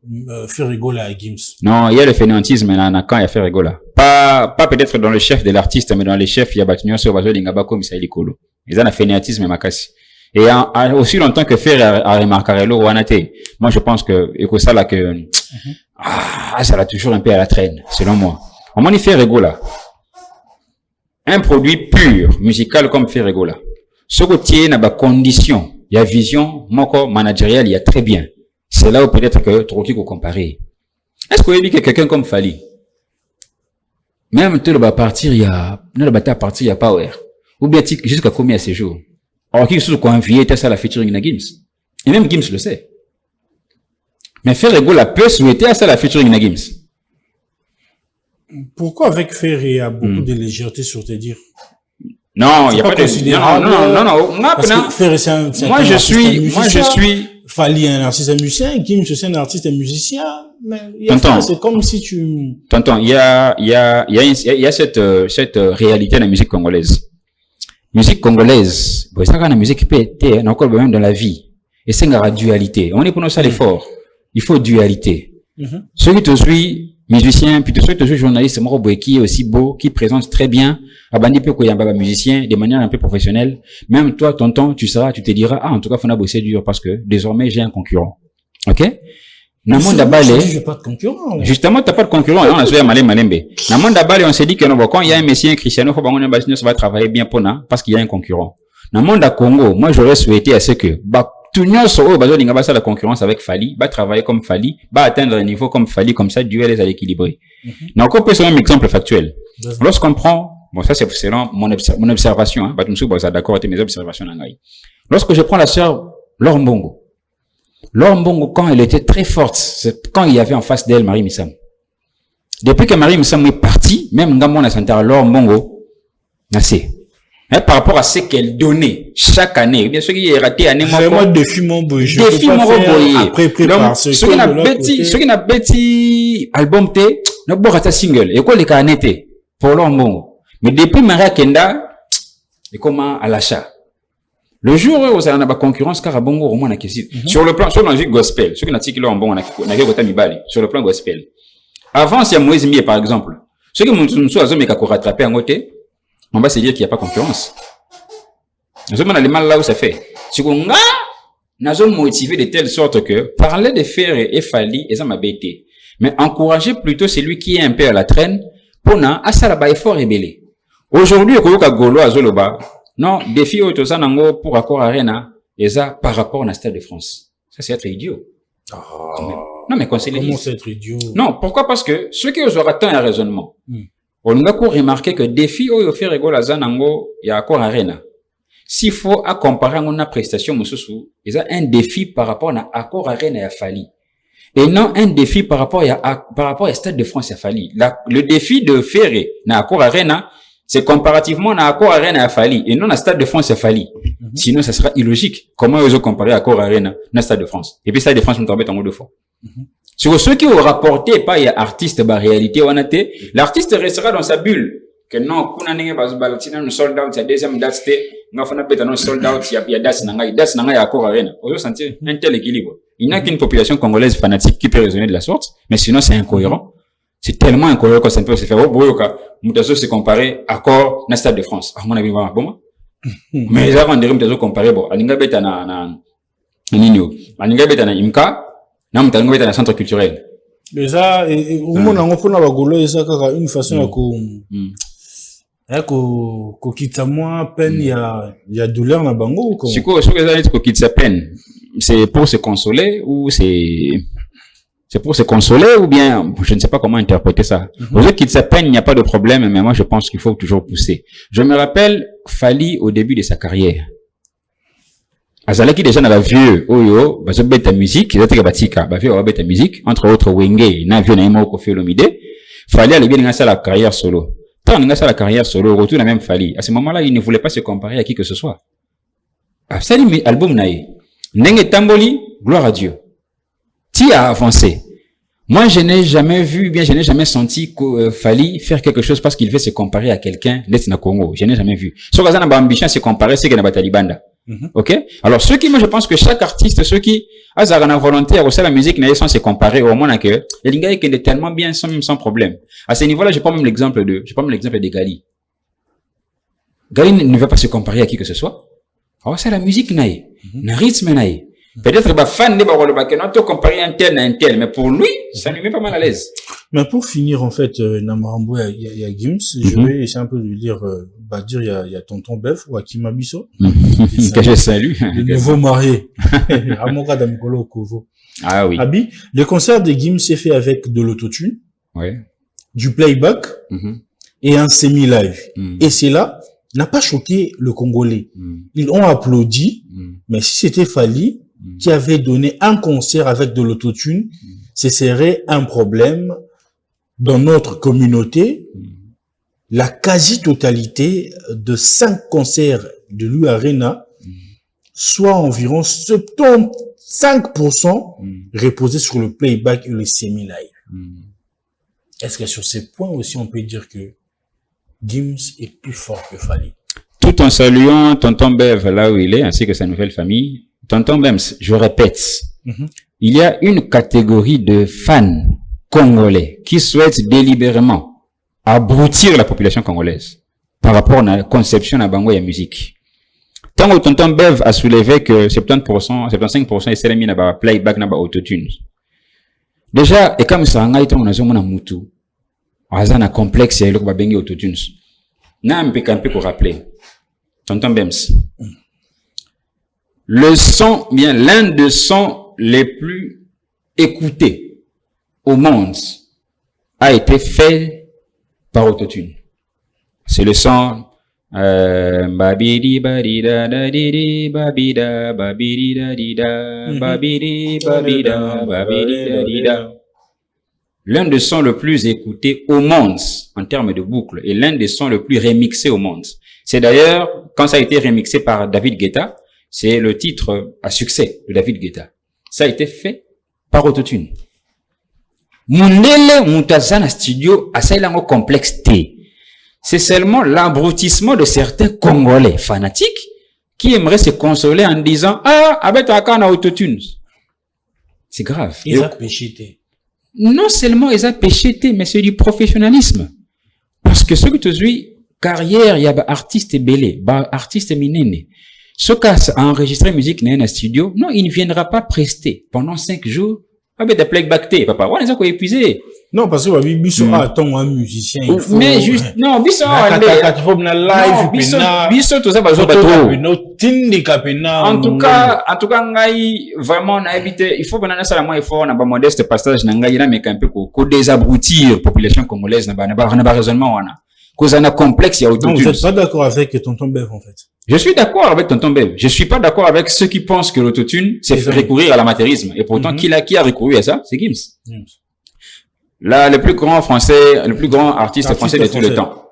fait rigoler à Gims? Non, il y a le fainéantisme là quand il y a fait rigoler. Pas peut-être dans le chef de l'artiste, mais dans les chefs il y a batunyo sur bazo lingaba comme ça il kolo. Ils ont un fainéantisme makasi. Et aussi longtemps que faire à remarquer le Wanate. Moi, je pense que, et que ça là que, ça l'a toujours un peu à la traîne, selon moi. On m'en y fait rigoler. Un produit pur, musical comme fait rigoler. Ce côté, n'a pas condition, il y a vision, moko, managériale, il y a très bien. C'est là où peut-être que, trop qui qu'on comparer. Est-ce qu'on a dit que quelqu'un comme Fally? Même, tu vas partir, il y a Power. Ou bien, jusqu'à combien ces jours? Alors, qui se convié, t'as ça la featuring na Gims. Et même Gims le sait. Mais Ferrego la peut souhaiter à ça la featuring na Gims. Pourquoi avec Ferré, il y a beaucoup de légèreté sur te dire? Non, il n'y a pas de... Non. Parce que Ferré, c'est un Moi, je suis... Fali un artiste et musicien, Gims c'est un artiste et musicien, mais c'est comme si tu... Tonton, il y a cette réalité de la musique congolaise. Musique congolaise, bon, ça, quand la musique peut être, encore même dans la vie. Et c'est une dualité. On est pour nous ça l'effort. Il faut dualité. Ceux qui te suivent, musicien, puis ceux qui te suivent, journaliste, qui est aussi beau, qui présente très bien, abandi peu koyamba musicien, de manière un peu professionnelle. Même toi, tonton, tu te diras, ah, en tout cas, faut bosser dur parce que désormais, j'ai un concurrent. Ok? Namon Dabale. J'ai pas de concurrent. Justement, t'as pas de concurrent, on a joué à Malembe. Namon Dabale, on s'est dit que non, quand il y a un messie, un Cristiano, faut ça va travailler bien pour nous, parce qu'il y a un concurrent. Namon da Congo, moi, j'aurais souhaité à ce que, tout le monde sur la concurrence avec Fali, va travailler comme Fali, va atteindre un niveau comme Fali, comme ça, Dieu les a équilibrés. Donc, on peut se un exemple factuel. Lorsqu'on prend, bon, ça, c'est selon mon observation, hein, d'accord avec mes observations, lorsque je prends la sœur Laure Mbongo, quand elle était très forte, c'est quand il y avait en face d'elle Marie Missam. Depuis que Marie Missam est partie, même dans mon ascenseur, Laure Mbongo, nassé. Par rapport à ce qu'elle donnait chaque année, bien sûr qu'il y a raté année moi défi mon boy, défi mon boy. Après prépare ce qui n'a petit album té, n'a pas raté single. Et quoi les cas été pour Laure Mbongo. Mais depuis Maria Kenda, et comment à l'achat. Le jour où on a la concurrence car Bongo au moins na question. Sur le plan sur la musique gospel, ceux qui n'a tiré Laure Mbongo na côté Mibali, sur le plan gospel. Avant c'est Moïse Mié par exemple. Ceux qui nous sont azomé ka ko rattraper en côté. On va se dire qu'il n'y a pas concurrence. Nous sommes dans les mal là où ça fait. Si on a, nous sommes motivés de telle sorte que, parler de faire et Fali, et ça m'a bêté. Mais encourager plutôt celui qui est un peu à la traîne, pour n'a, à ça là-bas, effort rébellé. Aujourd'hui, au Koyoka Golo à Zoloba, non, défi au Tosanango pour accord Arena, et ça, par rapport à la Stade de France. Ça, c'est être idiot. Non, mais comment c'est être idiot? Non, pourquoi? Parce que ceux qui auront atteint un raisonnement. On a remarqué que défi au faire égale à Zanango, il y a encore arena. S'il faut à comparer à une prestation, il y a un défi par rapport à accord arena et à Fali. Et non un défi par rapport à Stade de France et à Fali. Le défi de faire na accord arena, c'est comparativement na accord arena et à Fali. Et non à Stade de France et à Fali. Sinon, ça sera illogique. Comment ils ont comparé accord arena na Stade de France? Et puis Stade de France, nous tombons en mode de fois. Sur ceux qui ont rapporté pas il y a artiste bah réalité l'artiste restera dans sa bulle que non kuna ninge bazbalatina no sold out ya deuxième date c'était nga fana beta no sold out ya date nanga ya accord arena on sentir un tel équilibre. Il n'y a qu'une population congolaise fanatique qui peut raisonner de la sorte, mais sinon c'est incohérent. C'est tellement incohérent que ça ne peut se faire. Boyoka mutazo se comparer accord na Stade de France. À mon avis bon. Mais là on dirait mutazo comparer bon alinga beta na ninyo alinga beta na imka na mutango beta na centre culturel. Déjà au monde on peut na bagolo eza kaka une façon ya ko kita moi peine il y a douleur na bango quoi. C'est quoi ce que ça dit ko kita peine? C'est pour se consoler ou c'est pour se consoler ou bien je ne sais pas comment interpréter ça. Aux autres qui se peine, il n'y a pas de problème, mais moi je pense qu'il faut toujours pousser. Je me rappelle Fali au début de sa carrière. Azalaki déjà dans la vieux oyo bazo beta musique ils étaient batika ba vieux beta musique entre autres Wenge na vieux na imo ko fait l'omide Fali allait bien dans la carrière solo tant dans la carrière solo retour la même Fali à ce moment-là il ne voulait pas se comparer à qui que ce soit Sali album nae Nenge Tamboli gloire à Dieu ti a avancé. Moi je n'ai jamais vu bien je n'ai jamais senti que Fali faire quelque chose parce qu'il veut se comparer à quelqu'un d'être na Congo je n'ai jamais vu so kaza na ba ambition se comparer c'est que na batalibanda. Ok? Alors, ceux qui, moi, je pense que chaque artiste, ceux qui, a la volonté à reçoit la musique, n'a sans se comparer au moins que, les gars, qui est tellement bien sans problème. À ce niveau-là, je prends même l'exemple de Gali. Gali ne veut pas se comparer à qui que ce soit. Alors, c'est la musique, na rythme, peut-être, fan de Barolo Bakena, tu comparer un tel, mais pour lui, ça lui met pas mal à l'aise. Mais pour finir, en fait, Namarambo, il y a Gims, je vais essayer un peu de lui dire, il y a Tonton Bef, ou Akima Bisso. Que je salue. Le nouveau marié. Amoka Damkolo Kovo. Ah oui. Abi, le concert de Gims s'est fait avec de l'autotune. Ouais. Du playback. Et un semi-live. Et c'est là, n'a pas choqué le Congolais. Ils ont applaudi, mais si c'était Fali, qui avait donné un concert avec de l'autotune, ce serait un problème dans notre communauté. La quasi-totalité de 5 concerts de l'U Arena, soit environ 70 5% reposait sur le playback et le semi-live. Est-ce que sur ces points aussi, on peut dire que Gims est plus fort que Fally? Tout en saluant Tonton Bev là où il est, ainsi que sa nouvelle famille, Tonton Bems, je répète, il y a une catégorie de fans congolais qui souhaitent délibérément abrutir la population congolaise par rapport à la conception de la bango et la musique. Tant que Tonton Bev a soulevé que 70%, 75% c'est mis na playback na autotune. Déjà, et comme ça, on a été en azon na mutu, on a complexe et le ba bengi autotune. Na un peu pour rappeler. Tonton Bems. Le son, bien, l'un des sons les plus écoutés au monde a été fait par autotune. C'est le son babidi badida dadidi babida babidi dadida babidi babida babidi dadida. L'un des sons le plus écoutés au monde en termes de boucle et l'un des sons le plus remixés au monde. C'est d'ailleurs, quand ça a été remixé par David Guetta, c'est le titre à succès de David Guetta. Ça a été fait par autotune. Mundele Moutazana Studio a ça lango complexe T. C'est seulement l'abrutissement de certains Congolais fanatiques qui aimeraient se consoler en disant ah avec un autotune. C'est grave. Ils ont péché. Non seulement ils ont péché, mais c'est du professionnalisme. Parce que ce que tu dis, carrière, il y a des artistes belés, des artistes minés. Ce cas a enregistré musique dans un studio, non, il ne viendra pas prester pendant 5 jours. Avec des playback T, papa. On est épuisé. Non, parce que Bisso attend un musicien. Il faut... Mais juste, non, Bisso, Bisso, tout ça, en tout cas, vraiment, on a évité, il faut qu'on ait ça, il faut, on a un modeste passage, on a un peu, qu'on désabrutir la population congolaise, on a un raisonnement, on a. Cause on a complexe, il y a autotune. Non, vous n'êtes pas d'accord avec Tonton Bev, en fait. Je suis d'accord avec Tonton Bev. Je suis pas d'accord avec ceux qui pensent que l'autotune, c'est recourir à l'amateurisme. Et pourtant, qui a recouru à ça? C'est Gims. Là, le plus grand artiste français de tous les temps.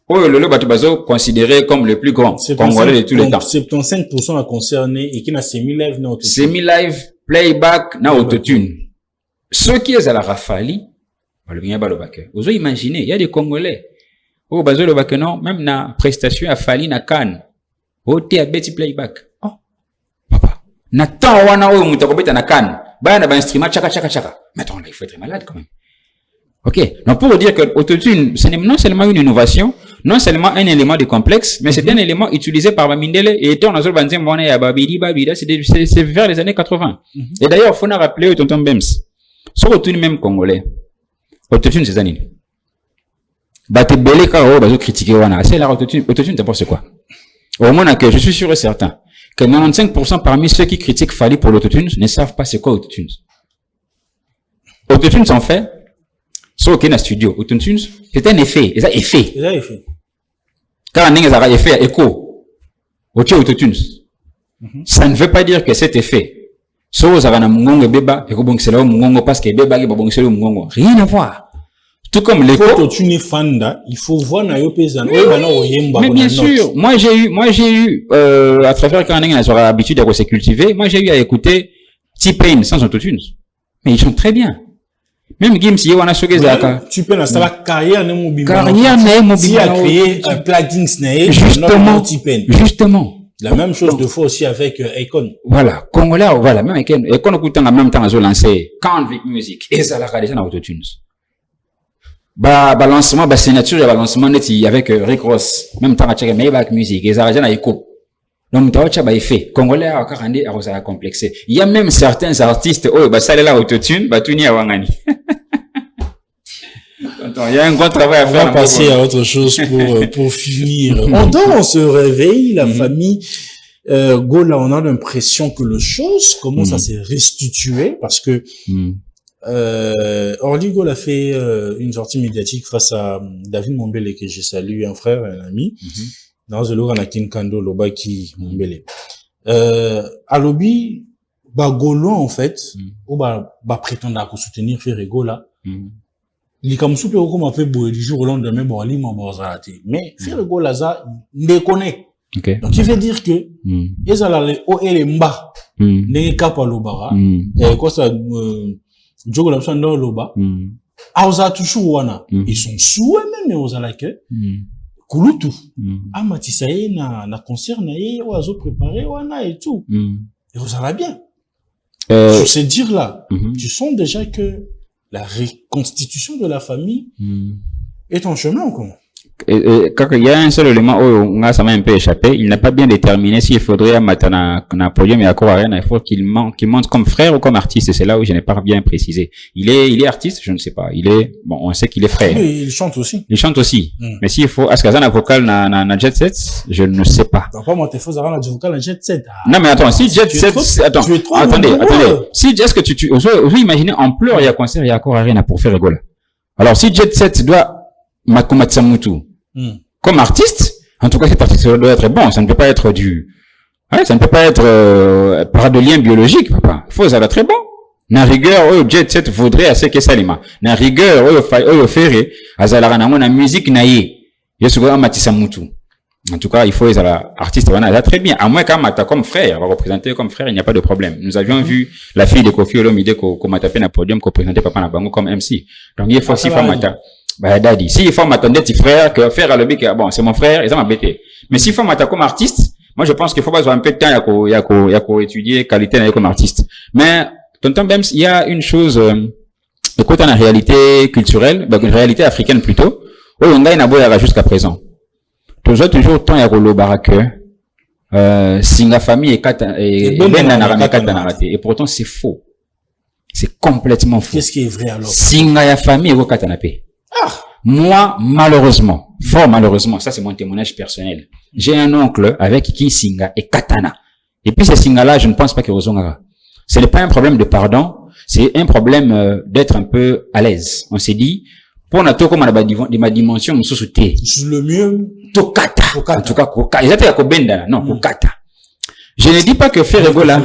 Oh, Lolo Batubazo, considéré comme le plus grand congolais de tous les temps. 75% a concerné et qui n'a semi-live, n'a autotune. Semi-live, playback, n'a autotune. Ceux qui est à la Rafali, vous imaginez, il y a des Congolais. Oh, bazo le bakeno, même na prestation à Fally na Cannes. Oh, t'es à Betty Playback. Oh, papa. Na temps wana oh, mutakobeta na Cannes. Bah, na ba instrument chaka. Mais attends, là, il faut être malade quand même. Ok. Donc, pour dire que autotune, ce n'est non seulement une innovation, non seulement un élément de complexe, mais c'est un élément utilisé par Bamindele et étant dans le banzem, on est à Babida, c'est vers les années 80. Et d'ailleurs, il faut nous rappeler au tonton Bems. Sur autotune même congolais. Autotune, c'est années. Bah, t'es belé quand on va critiquer wana. C'est la autotune, d'abord c'est quoi? Au moins que je suis sûr et certain que 95% parmi ceux qui critiquent Fally pour l'autotune ne savent pas c'est quoi autotune. Autotune s'en fait, sauf qu'il y a un studio. Autotune, c'est un effet. C'est un effet. Quand on a un effet écho, autotune. Ça ne veut pas dire que cet effet, sauf que un mungongo beba, et que c'est là mungongo parce que beba qui est mungongo. Rien à voir. Tout comme l'écho. Il faut voir na yopezana. Mais bien sûr, moi j'ai eu, à travers quand on a l'habitude de se cultiver, moi j'ai eu à écouter T-Pain sans autotune. Mais ils sont très bien. Même Gims, il y a un choqué zaka. T-Pain a sa carrière n'est mobile. Carrière n'est mobile. Il a créé un plugin n'est Justement. La même chose de fois aussi avec Akon. Voilà. Congolais, voilà. Même Akon écoutant en même temps, ils ont lancé Convict Music. Et ça l'a réalisé dans autotune. Balancement, signature et balancement net avec Rick Ross. Même temps à checker Maybach Music. Et ça a écho. Donc, t'as autre effet. Congolais a encore rendu à complexé. Il y a même certains artistes, ça là autotune, tout n'y a wangani. Il y a un grand travail à faire. On va passer à autre chose pour finir. On se réveille, la famille, Gola, on a l'impression que le chose commence à se restituer parce que, Orly Gola a fait une sortie médiatique face à David Mombele que j'ai salué, un frère, un ami, dans le Loranakin Kando Lobaki Mombele. À Lobby, Golo en fait, ou prétendre à soutenir faire Gola. Il comme soupe au comme fait beau du jour au lendemain bon ali mon bozarati. Mais faire Gola ça ne connaît. Okay. Donc, il veut dire que, ils ont les hauts et les bas. N'est qu'à pas l'obara. Et quoi ça, Djogo la personne dans l'oba. Aosa toujours wana. Ils sont sous eux-mêmes, mais aux alaké. Kulutu. Amatisaye na concert na ye, oiseau préparé, wana et tout. Et vous allez bien. Sur ces dires-là, tu sens déjà que la reconstitution de la famille est en chemin, ou comment? Quand il y a un seul élément où ça m'a un peu échappé, il n'a pas bien déterminé s'il faudrait mettre un podium et à quoi il faut qu'il monte comme frère ou comme artiste. Et c'est là où je n'ai pas bien précisé. Il est artiste, je ne sais pas. Bon, on sait qu'il est frère. Oui, il chante aussi. Il chante aussi. Mais s'il faut, est-ce qu'il y a un vocal na Jet Set? Je ne sais pas. Donc, pas moi, t'es faux avoir un vocal na Jet Set. Non, mais attends, si Jet Set, attendez. Si, est-ce que tu vous imaginez en pleurs, il y a concert, il y a encore rien pour faire rigoler. Alors, si Jet Set doit Makuma Tsamutu, comme artiste, en tout cas, cet artiste doit être bon. Ça ne peut pas être ça ne peut pas être par de lien biologique, papa. Faut ça va très bon. Na rigueur, Jet Set voudrait assez que Salima. Na rigueur, faire, azalara na musique naïe. Yesugo Amatisa Mutu. En tout cas, il faut les artistes, voilà, très bien. À moins qu'Amata comme frère, va représenter comme frère, il n'y a pas de problème. Nous avions vu la fille de Kofi Olomide qu'on m'a tapé na podium, qu'on présentait Papa Nabango comme MC. Donc, il faut aussi Famata. Bah, daddy. Si il faut m'attendre petit frère, que faire à l'obé, bon, c'est mon frère, et ça m'a bêté. Mais s'il faut m'attendre comme artiste, moi, je pense qu'il faut pas avoir un peu de temps, il y a qu'à étudier qualité comme artiste. Mais, tonton Bems, il y a une chose, écoute, en réalité culturelle, une réalité africaine plutôt, où on a une aboyara jusqu'à présent. Toujours tant y'a le barake, singa famille et et pourtant c'est faux. C'est complètement faux. Qu'est-ce qui est vrai alors? Singa ya famille et katanape. Moi, malheureusement, fort malheureusement, ça c'est mon témoignage personnel. J'ai un oncle avec qui singa et katana. Et puis ces singa-là, je ne pense pas que Rozongara. Ce n'est pas un problème de pardon, c'est un problème d'être un peu à l'aise. On s'est dit, pour nato comme de ma dimension, le mieux. Tokata. En tout cas, kokata. Ils étaient à Kobenda, non, kokata. Je ne dis pas que faire Egola.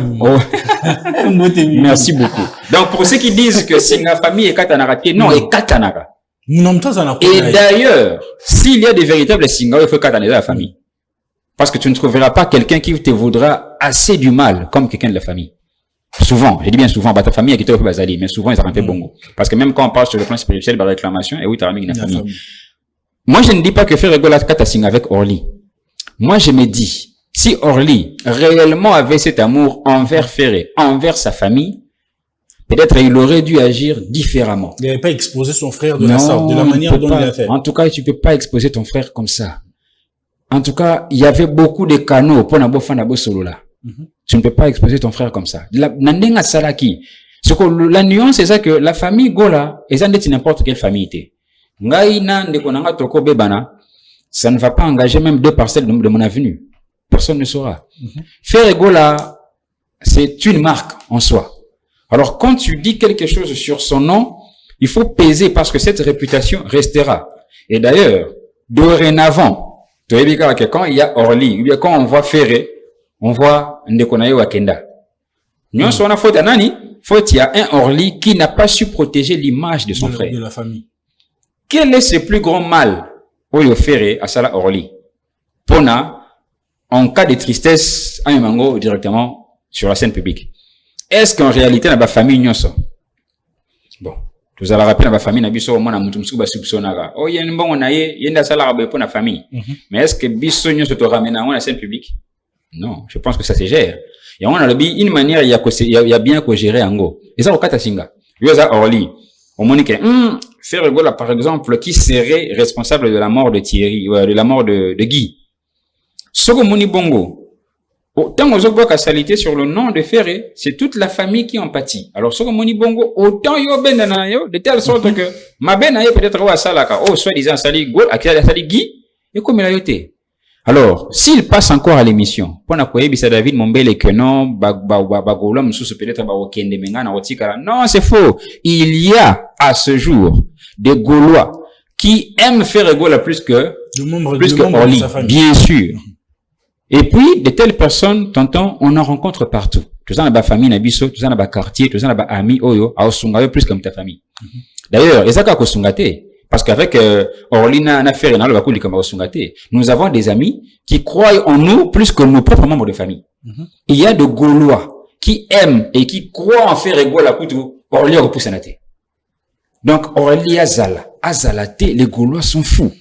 Merci beaucoup. Donc, pour ceux qui disent que Singa famille est katanaraté, non, est katanara. Et d'ailleurs, s'il y a des véritables Singa, il faut katanarer la famille. Parce que tu ne trouveras pas quelqu'un qui te voudra assez du mal, comme quelqu'un de la famille. Souvent, je dis bien souvent, ta famille a quitté au Bazali, mais souvent, ils ont fait bongo. Parce que même quand on parle sur le plan spirituel, la réclamation, et oui, tu as mis une famille. Moi, je ne dis pas que faire Egola Katasing avec Orly. Moi, je me dis, si Orly réellement avait cet amour envers Ferré, envers sa famille, peut-être il aurait dû agir différemment. Il n'avait pas exposé son frère de la sorte, de la manière dont il l'a fait. En tout cas, tu peux pas exposer ton frère comme ça. En tout cas, il y avait beaucoup de canaux pour Nabo Fanabo Solo là. Tu ne peux pas exposer ton frère comme ça. La nuance, c'est ça que la famille Gola, et ça n'est n'importe quelle famille était. Ça ne va pas engager même 2 parcelles de mon avenue. Personne ne saura. Faire Gola, c'est une marque en soi. Alors, quand tu dis quelque chose sur son nom, il faut peser parce que cette réputation restera. Et d'ailleurs, dorénavant, tu vois bien que quand il y a Orly, ou bien quand on voit Ferré, on voit Ndekonayo Wakenda. Nous, on a faute à Nani, faute, il y a un Orly qui n'a pas su protéger l'image de son frère. De la famille. Quel est ce plus grand mal au Ferré à Sala Orly? Pona, en cas de tristesse, un mango directement sur la scène publique. Est-ce qu'en réalité, dans la famille, nous sommes? Bon. Vous allez rappeler dans la famille, nous sommes en train soupçonnaga. Oh, il y a un bon, on a une sala pour la famille. Mais est-ce que Bisso nous se ramène à la scène publique? Non. Je pense que ça se gère. Et on a une manière, il y a bien qu'à gérer en go. Et ça, au Katasinga. Il y a Orly. On m'a dit que, faire Egola, par exemple, qui serait responsable de la mort de Thierry, de la mort de Guy. Soko Moni Bongo. Autant aux autres salité sur le nom de Ferré, c'est toute la famille qui en pâtit. Alors, Soko Moni Bongo, autant yo ben yo, de telle sorte que, ma ben aye peut-être à Salaka, soi-disant sali Gol, à sali Guy, et comme il a été. Alors, s'il passe encore à l'émission, pour n'approuver Bissa David Mombele que non, Bagola, Moussou, peut-être Bakende Mengana, Otikara. Non, c'est faux. Il y a, à ce jour, des Gaulois qui aiment faire Gola plus que Orly. Bien sûr. Et puis, de telles personnes, tonton, on en rencontre partout. Tout ça dans la famille, Nabiso, tout ça dans le quartier, tout ça dans les amis, Oyo, à Osungayo, plus comme ta famille. D'ailleurs, Ezaka Kosungate, parce Parce qu'avec Orlina Nafere, nous avons des amis qui croient en nous plus que nos propres membres de famille. Il y a de Gaulois qui aiment et qui croient en faire égaux la coutu Orly repoussanaté. Donc Orly Azalate, les Gaulois sont fous.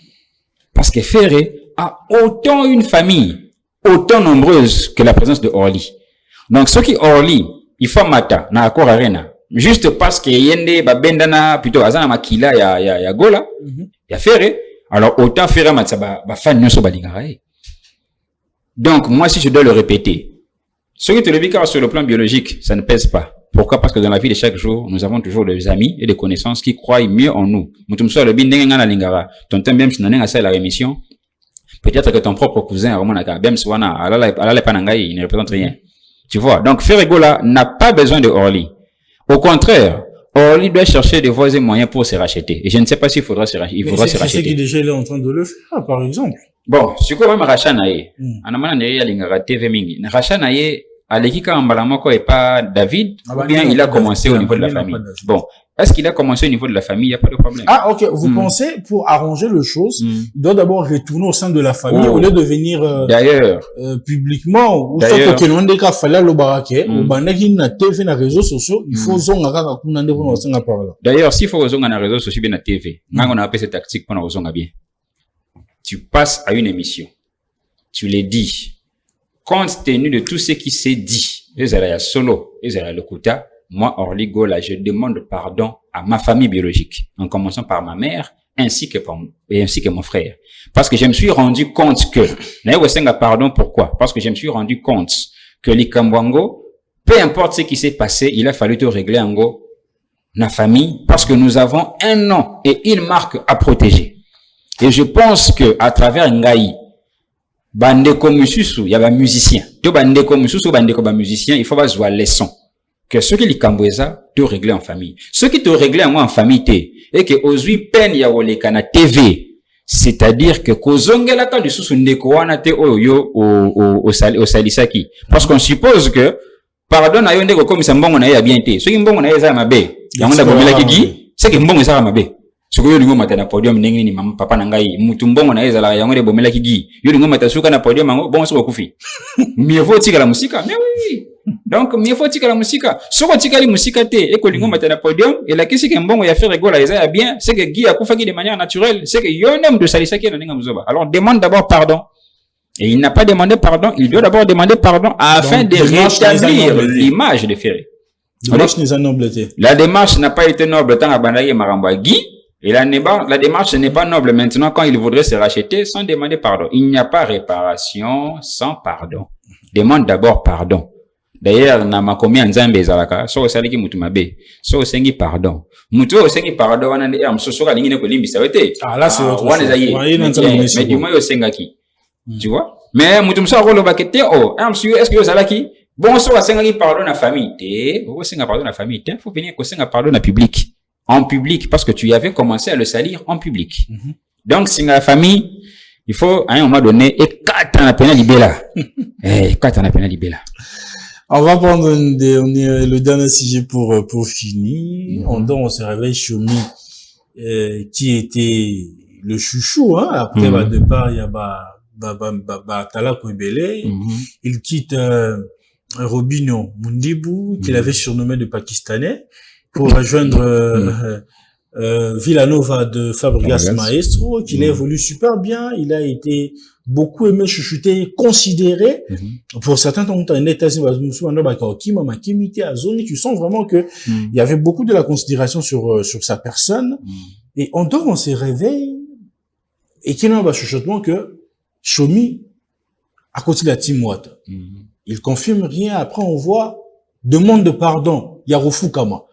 Parce que Ferré a autant une famille, autant nombreuse que la présence de Orly. Donc ceux qui Orly, il faut mata na accord arena. Juste parce que yende babendana plutôt azana makila ya gola ya Ferré, alors autant Ferré matsa ba fan nyoso balingarae. Donc moi si je dois le répéter, ce qui te le dit sur le plan biologique, ça ne pèse pas. Pourquoi? Parce que dans la vie de chaque jour, nous avons toujours des amis et des connaissances qui croient mieux en nous. Mutumso le bin denga na lingara. Tonton Bems nanenga sa la rémission. Peut-être que ton propre cousin Romanaka Bems wana alala panangai, il ne représente rien. Tu vois? Donc Ferregola n'a pas besoin de Orly. Au contraire, Orly doit chercher des voies et moyens pour se racheter. Et je ne sais pas s'il faudra se racheter. C'est ce qui déjà est en train de le faire, par exemple. Bon, c'est quoi même Rachanaye? Anamana neri alingara TV mingi. Rachanaye Aleki Kambalamoko et pas David, ou bien il a commencé au niveau de la famille. Bon, est-ce qu'il a commencé au niveau de la famille? Il n'y a pas de problème. Ah, ok. Vous pensez, pour arranger le chose, il doit d'abord retourner au sein de la famille au lieu de venir d'ailleurs publiquement. Ou soit que l'on déclare fallait le baraquet, ou bandaki na TV na réseaux sociaux, il faut zonga kaka kunande pour nous en parler. D'ailleurs, s'il faut zonga na réseaux sociaux bien na TV, on a appelé cette tactique pour nous zonga bien. Tu passes à une émission, tu les dis. Compte tenu de tout ce qui s'est dit, Ezra Solo, Ezra Lokuta, moi, Orly Gola, je demande pardon à ma famille biologique, en commençant par ma mère, ainsi que mon frère. Parce que je me suis rendu compte que, pardon, pourquoi? Parce que je me suis rendu compte que l'Ikambwango, peu importe ce qui s'est passé, il a fallu te régler en go, la famille, parce que nous avons un nom et une marque à protéger. Et je pense que, à travers Ngaï, bandeko mususu ya ba musicien to bandeko mususu bandeko ba musicien il faut ba jouer leçon que ceux qui li kambweza te régler en famille, ceux qui te régler en famille té et que ozui peine ya woleka na TV, c'est-à-dire que kozongela ka lisusu ndeko wana te oyo au salisaki, parce qu'on suppose que pardon na yo ndeko comme ça mbongo na ya bien té ceux qui mbongo na ya za mabe yango nda bomela kiki c'est que mbongo za mabe. Soko yo lingo mata na podium ndenge ni mama papa na ngai mutu mbongo na ezala yango de bomela kigi yo lingo mata suka na podium yango bon soko kufi mieux vaut tika la musika mais oui donc mieux vaut tika la musika soko tika li musika te e ko lingo mata na podium et la kisi ke mbongo ya faire rigola eza bien c'est que Guy a kufaki de manière naturelle, c'est que yo nem de salisa ki na ninga muzoba. Alors demande d'abord pardon. Et il n'a pas demandé pardon, il doit d'abord demander pardon afin de rétablir l'image de Ferré. La démarche n'a pas été noble tant à Bandaye Maramba Guy. Et la démarche n'est pas noble maintenant quand il voudrait se racheter sans demander pardon. Il n'y a pas réparation sans pardon. Demande d'abord pardon. D'ailleurs, na makomi nzambe ezalaka, so osaliki mutu mabe, so osengi pardon. Mutu osengi pardon wana ndi amsosoka lingine ko limbisa wete. Ah là c'est autre chose. Mais du moins osengaki. Tu vois? Mais mutu mso ko loba kete amsu est-ce que osalaki? Bon so osengaki pardon na famille te, osenga pardon na famille te, faut venir ko senga pardon na public. En public, parce que tu avais commencé à le salir en public. Donc, si la famille, il faut, à un moment donné, et quand on a peine libéla. On va prendre le dernier sujet pour finir. On se réveille Chomi, qui était le chouchou, hein. Après, le départ, il y a Tala Kouibele. Il quitte, Robinho Mundibou, qu'il avait surnommé de Pakistanais, pour rejoindre Villanova de Fabregas Maestro, qu'il a évolué super bien. Il a été beaucoup aimé, chouchouté, considéré. Pour certains, tu sens vraiment que il y avait beaucoup de la considération sur sa personne. Et on se réveille et qu'il y a un chuchotement que Chomi a continué la team Wata. Il confirme rien. Après, on voit demande de pardon. Yaroufou Kama.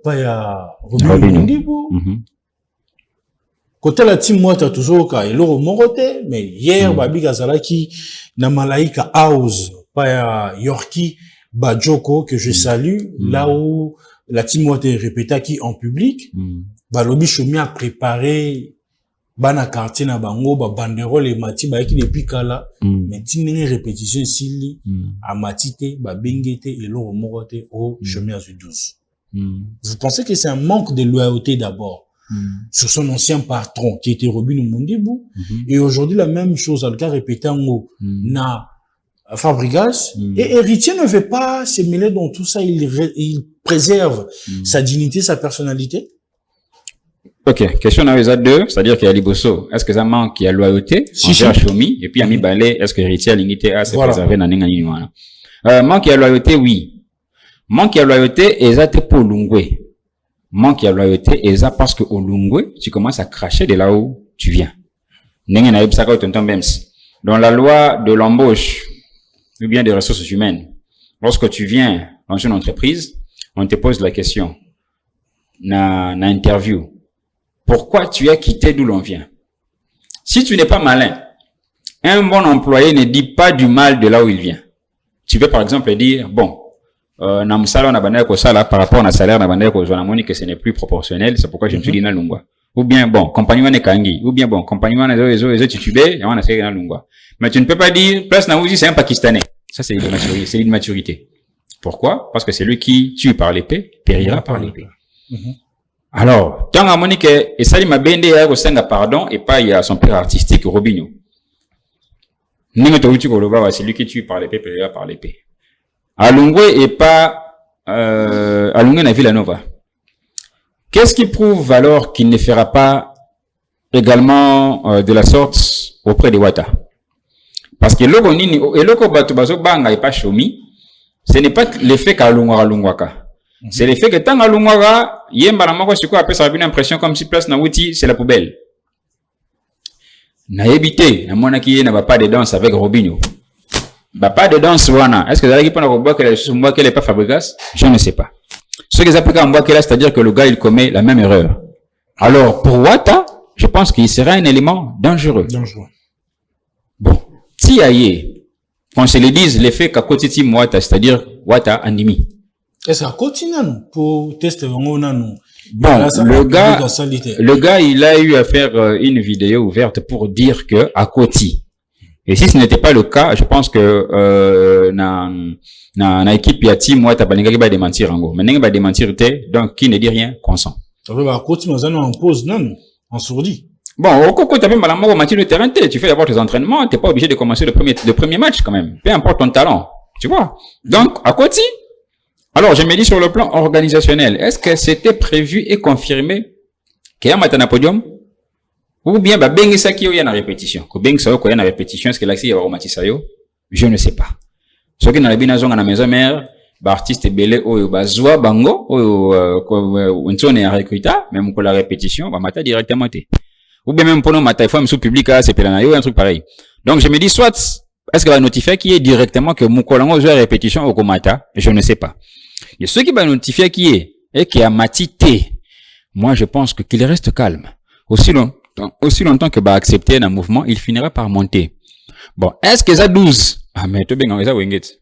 Pas ya Robinho Ndibou. Côté la team Wata toujours ka eloro morote, mais hier Babi Gazalaki na Malaika House, pas ya Yorki Bajoko que je salue, là où la team Wata est répétée qui en public. Balobi Chomi a préparé bana quartier na bango ba banderole et mati ba ki depuis kala mais tinene répétition sili a matite ba bengete et l'oro morote au chemin à 12. Vous pensez que c'est un manque de loyauté d'abord sur son ancien patron, qui était Robin Mundibou. Et aujourd'hui, la même chose, à le cas répété en haut, na Fabregas. Et Héritier ne veut pas se mêler dans tout ça, il préserve sa dignité, sa personnalité. Ok, question numéro 2, c'est-à-dire qu'il y a Liboso. Est-ce que ça manque, il y a loyauté, envers Chomi, et puis Ami Balé, est-ce que Héritier a l'unité à se préserver dans l'ingénie? Manque, il y a loyauté, oui. Manque, il y a loyauté, et ça t'es pour Lungwe. Manque, il y a loyauté, et ça parce que au Lungwe, tu commences à cracher de là où tu viens. Dans la loi de l'embauche, ou bien des ressources humaines, lorsque tu viens dans une entreprise, on te pose la question, na interview. Pourquoi tu as quitté d'où l'on vient? Si tu n'es pas malin, un bon employé ne dit pas du mal de là où il vient. Tu peux par exemple dire, bon, na musala na bandera ko sala par rapport à salaire na bandera ko zonamoni que ce n'est plus proportionnel, c'est pourquoi je me suis dit na lungwa. Ou bien bon, compagnie wane kangi, ou bien bon, compagnie wane zo titubé, ya wana seke na lungwa. Mais tu ne peux pas dire, place na uzi c'est un Pakistanais. Ça c'est l'immaturité. Pourquoi? Parce que celui qui tue par l'épée périra par l'épée. Alors, tant à Monique, et Salim Mabende a reçu pardon, et pas il y a son père artistique, Robinho. C'est lui qui tue par l'épée, périra par l'épée. Alungwe et pas, Alungwe na Villanova. Qu'est-ce qui prouve alors qu'il ne fera pas également de la sorte auprès de Ouattara? Parce que l'oko nini, et l'oko batubazo banga et pas chomi, ce n'est pas l'effet qu'Alungwaka. C'est l'effet que tant Alungwaka, yemba na moko siko après ça a une impression comme si place na wuti, c'est la poubelle. Na évité, na mona qui n'a pas de danse avec Robinho. Pas de danse wana. Est-ce que vous allez répondre à Bois qu'elle est pas Fabregas? Je ne sais pas. Ce que j'applique à Bois qu'elle est, c'est-à-dire que le gars, il commet la même erreur. Alors, pour Ouattara, je pense qu'il sera un élément dangereux. Bon. Si aïe, qu'on se le dise, l'effet qu'a quotidien Ouattara, c'est-à-dire Ouattara Andimi. Est-ce qu'à quotidien, pour tester, on a nous? Bon, le gars, il a eu à faire une vidéo ouverte pour dire que à Koti. Et si ce n'était pas le cas, je pense que na équipe ya team Ouattara balinga ba démentir ngo. Maintenant ba démentir té, donc qui ne dit rien consent. À Koti nous allons en pause non, en sourdit. Bon, au Coco, t'as même malamment au le terrain, tu fais d'abord tes entraînements, t'es pas obligé de commencer le premier match quand même. Peu importe ton talent, tu vois. Donc, à Koti. Alors, je me dis sur le plan organisationnel, est-ce que c'était prévu et confirmé qu'il y a un podium? Ou bien, bengi sa ki yo ya na répétition. Ko bengi sa yo ko ya na répétition, est-ce que l'axi ya romatisa yo? Je ne sais pas. Ce qui n'a la bina zonga na maison mère, artiste belé oyo bazwa bango, oyo ontone ya recruta, même ko la répétition, mata directement té. Ou bien même pour nous mata fois sous public c'est pelana yo un truc pareil. Donc je me dis soit est-ce que va notifier qui est directement que Mukolango joue à répétition au Komata? Je ne sais pas. Et ce qui va notifier qui est et qui a matité. Moi je pense que qu'il reste calme. Aussi longtemps que va accepter un mouvement, il finira par monter. Bon, est-ce que ça 12? Ah mais tu bien ça Wenget.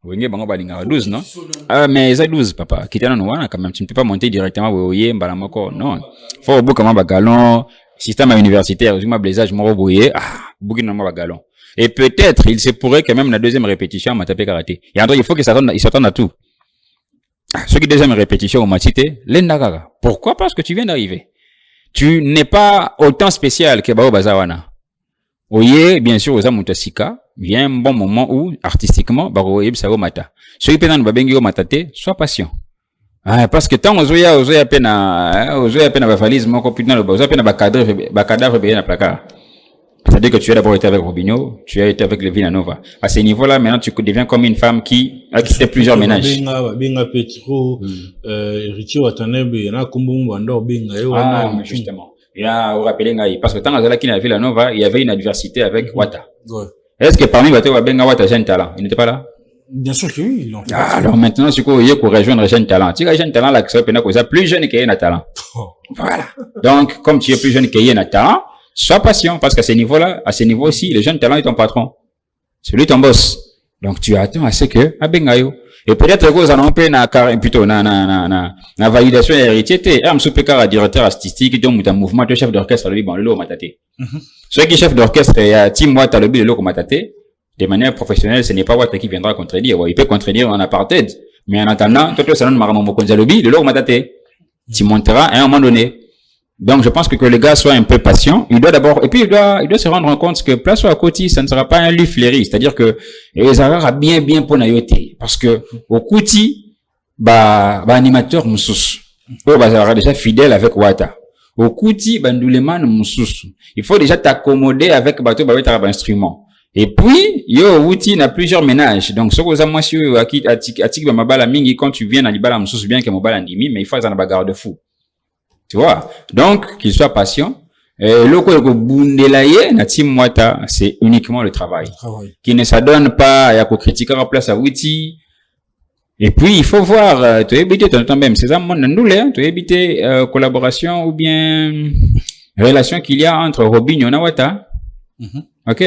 Wenget bango balinga 12 non? Ah mais ça 12 papa. Kitana no wana quand même tu ne peux pas monter directement oye mbalamoko non. Faut au bout comme un galon, système universitaire, je m'ablaisage mo boye bouki na ma galon. Et peut-être il se pourrait que même la deuxième répétition m'a tapé karaté. Et en il faut qu'il s'attende à tout. Ce qui deuxième répétition au matité, l'endagaga. Pourquoi? Parce que tu viens d'arriver. Tu n'es pas autant spécial que Bao Bazawana. Oye, bien sûr, aux Amutasika, vient un bon moment où, artistiquement, Baro Ebsao Mata. Ceux qui peuvent babengi au matate, sois patient. Parce que tant ozoya à peine à valise, mon copain, ozoya peine à cadavre, bien à placard. C'est-à-dire que tu as d'abord été avec Robinho, tu as été avec le Villanova. À ce niveau-là, maintenant, tu deviens comme une femme qui a quitté plusieurs ménages. Justement. Il y a, vous rappelez, parce que tant qu'il y a Villanova, il y avait une adversité avec Ouattara. Est-ce que parmi Ouattara, Jeune Talent, il n'était pas là? Bien sûr que oui. Alors maintenant, c'est quoi, il y a pour rejoindre Jeune Talent. Tu as Jeune Talent, là, que plus jeune qu'il y a talent. Voilà. Donc, comme tu es plus jeune qu'il y a talent, sois patient, parce qu'à ce niveau-là, à ce niveau aussi, le jeune talent est ton patron. C'est lui ton boss. Donc, tu attends à ce que, bengayo. Et peut-être que vous en avez plutôt, na validation héritier, directeur artistique, donc, un mouvement de chef d'orchestre, le bon, le matate. Ceux qui chef d'orchestre, il y a Tim Ouattara, le bilo matate, de manière professionnelle, ce n'est pas Ouattara qui viendra contredire. Il peut contredire en apartheid. Mais en attendant, tout le salon de Maramon Konzalobi, le lo matate. Tu monteras à un moment donné. Donc, je pense que le gars soit un peu patient. Il doit d'abord, et puis il doit se rendre compte que place à côté, ça ne sera pas un lui fléri. C'est-à-dire que, les aura bien pour nayote. Parce que, au Kouti, animateur moussous. Ça sera déjà fidèle avec Wata. Au Kouti, ndouleman moussous. Il faut déjà t'accommoder avec bateau, instrument. Et puis, Outi n'a plusieurs ménages. Donc, ce que vous avez moi, si atik mabala mingi, quand tu viens à l'ibala moussous, bien que mobala ndimi, mais il faut en garde-fou. Tu vois? Donc, qu'il soit patient. Le bundelaye, na team Wata, c'est uniquement le travail. Qui ne s'adonne pas à critiquer en place à Outi. Et puis, il faut voir, tu éviter ton même, c'est ça, mon nandoule, tu éviter, collaboration ou bien, relation qu'il y a entre Robinho et Wata. Ok?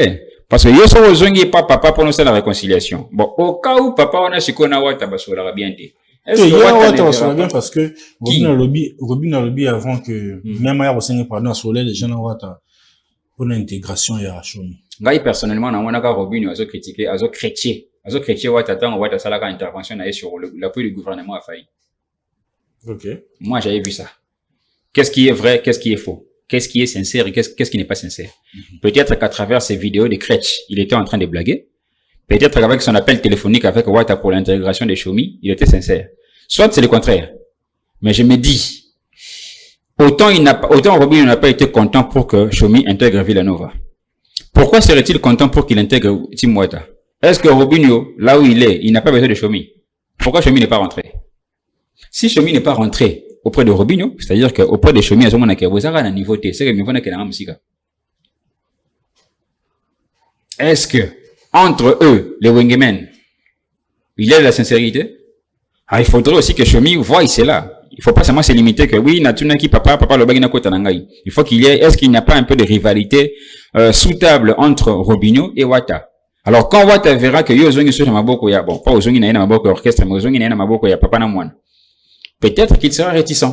Parce que yo so ozongi pas papa pour nous faire la réconciliation. Bon, au cas où papa on a ce qu'on a Wata, bah, ça va bien été. Est-ce que Wata va bien parce que Robinho a lobby avant que, même à Rosengue, pardon, sur les gens à Wata, pour l'intégration et à Chomi. Moi, personnellement, on a Robinho à critiquer, à critiquer Wata, tant Wata Salaka intervention sur l'appui du gouvernement a failli. Ok. Moi, j'avais vu ça. Qu'est-ce qui est vrai, qu'est-ce qui est faux? Qu'est-ce qui est sincère et qu'est-ce qui n'est pas sincère? Peut-être qu'à travers ces vidéos de Kretsch, il était en train de blaguer. Peut-être qu'avec son appel téléphonique avec Wata pour l'intégration des Chomi, il était sincère. Soit c'est le contraire. Mais je me dis, autant Robinho n'a pas été content pour que Chomi intègre Villanova. Pourquoi serait-il content pour qu'il intègre Team Wata? Est-ce que Robinho, là où il est, il n'a pas besoin de Chomi? Pourquoi Chomi n'est pas rentré? Si Chomi n'est pas rentré auprès de Robinho, c'est-à-dire qu'auprès de Chomi, à ce moment-là, vous avez un niveau T, c'est que niveau n'a musique. Est-ce que, entre eux, les wingmen, il y a de la sincérité? Ah, il faudrait aussi que Chomi voie cela. Il faut pas seulement se limiter que oui, natuna qui papa le bagina kota nangai. Il faut qu'il y ait, est-ce qu'il n'y a pas un peu de rivalité, souhaitable entre Robinho et Wata? Alors, quand Wata verra que yo zongi sur maboko ya, bon, pas ozongi na maboko orchestre, mais ozongi na maboko ya papa na moine. Peut-être qu'il sera réticent.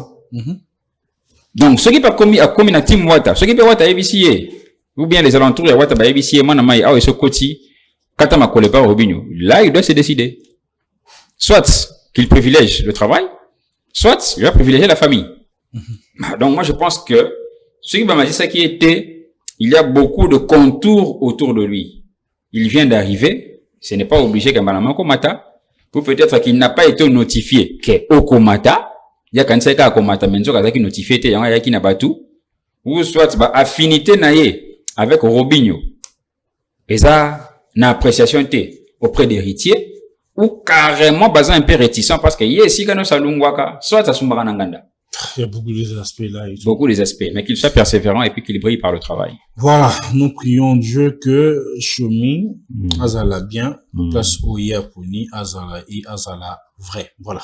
Donc, ceux qui pas commis na team Wata, ceux qui pas Wata ABC, ou bien les alentours de Wata ba ABC, moi na mai, ah, et ce côté, kata ma pas Robinho. Là, il doit se décider. Soit qu'il privilège le travail, soit il va privilégier la famille. Donc moi je pense que ce qui m'a dit ça qui était, il y a beaucoup de contours autour de lui. Il vient d'arriver, ce n'est pas obligé qu'un malama komata, ou peut-être qu'il n'a pas été notifié que okomata, il y a quand même ça komata menzo kaza qui notifié te yanga yaki na batu, ou soit ba affinité naie avec Robinho. Et ça na appréciation te auprès des héritiers. Ou carrément basé un peu réticent parce que ici quand nous salungwaka soit ça sumbara nanganda. Il y a beaucoup des aspects là. Beaucoup des aspects, mais qu'il soit persévérant et puis qu'il brille par le travail. Voilà, nous prions Dieu que Chomi azala bien, place Oya Poni azala et azala vrai. Voilà.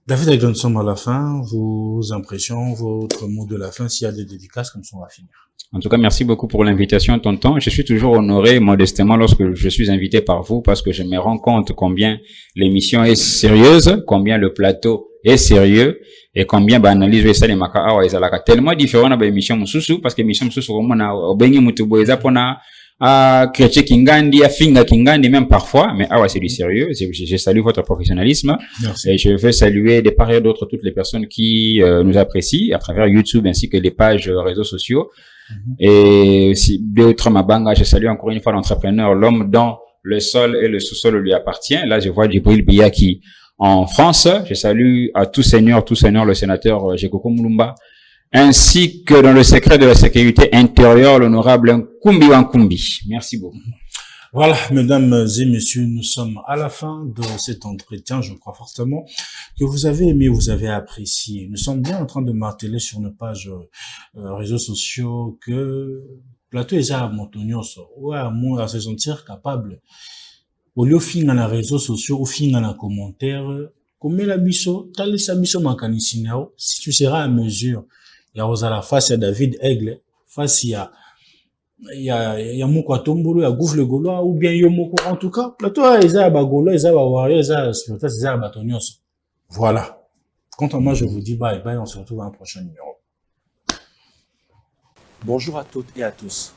David avec nous sommes à la fin. Vos impressions, votre mot de la fin, s'il y a des dédicaces, comme ça on va finir. En tout cas, merci beaucoup pour l'invitation, tonton. Je suis toujours honoré modestement lorsque je suis invité par vous parce que je me rends compte combien l'émission est sérieuse, combien le plateau est sérieux et combien analyse ça les maka awa ezalaka tellement différent na ba émission mususu parce que émission mususu na obengi mutubo eza pona à Chrétien Kingandi, à Finga Kingandi même parfois, mais ah ouais, c'est du sérieux. Je salue votre professionnalisme. Merci. Et je veux saluer de part et d'autre toutes les personnes qui nous apprécient à travers YouTube ainsi que les pages réseaux sociaux. Et si d'autres Mabanga, je salue encore une fois l'entrepreneur, l'homme dont le sol et le sous-sol lui appartient. Là, je vois Djibril Biya qui en France. Je salue à tout seigneur, le sénateur Jekoko Moulumba, ainsi que dans le secret de la sécurité intérieure, l'honorable Nkumbi Wankumbi. Merci beaucoup. Voilà, mesdames et messieurs, nous sommes à la fin de cet entretien. Je crois fortement que vous avez aimé, vous avez apprécié. Nous sommes bien en train de marteler sur nos pages réseaux sociaux que plateau est à Montognos. Ouais, moi, à se sentir capable. Au lieu fin dans les réseaux sociaux, au fin dans les commentaires, comme la biso, t'as laissé biso mancanissinao. Si tu seras à mesure, il y a la face à David Aigle, face il y a moko atombolo, il y a Gouffre le Gaulois, ou bien Yomoko. En tout cas, plateau, ils a Bagolo, ils a Warrior, ils a Spirita, ils a Batonios. Voilà. Quant à moi, je vous dis bye bye, on se retrouve dans un prochain numéro. Bonjour à toutes et à tous.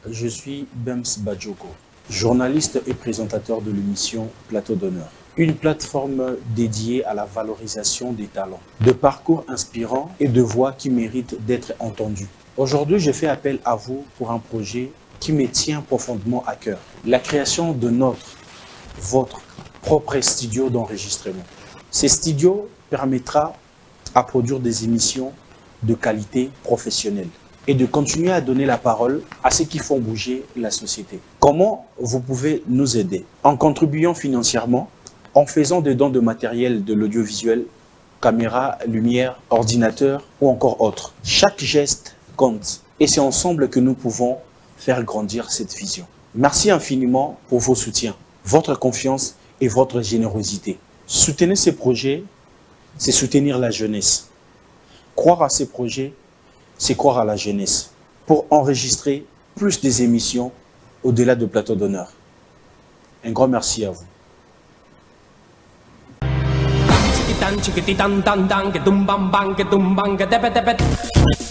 Je suis Bems Badjoko, journaliste et présentateur de l'émission Plateau d'honneur. une plateforme dédiée à la valorisation des talents, de parcours inspirants et de voix qui méritent d'être entendues. Aujourd'hui, je fais appel à vous pour un projet qui me tient profondément à cœur. La création de votre propre studio d'enregistrement. Ce studio permettra à produire des émissions de qualité professionnelle et de continuer à donner la parole à ceux qui font bouger la société. Comment vous pouvez nous aider? En contribuant financièrement, en faisant des dons de matériel de l'audiovisuel, caméra, lumière, ordinateur ou encore autre. Chaque geste compte et c'est ensemble que nous pouvons faire grandir cette vision. Merci infiniment pour vos soutiens, votre confiance et votre générosité. Soutenez ces projets, c'est soutenir la jeunesse. Croire à ces projets, c'est croire à la jeunesse. Pour enregistrer plus des émissions au-delà de Plateau d'honneur. Un grand merci à vous. Chiquitan, chiquititan, tan, tan, que tumban, ban, que tumban, que tepe, tepe.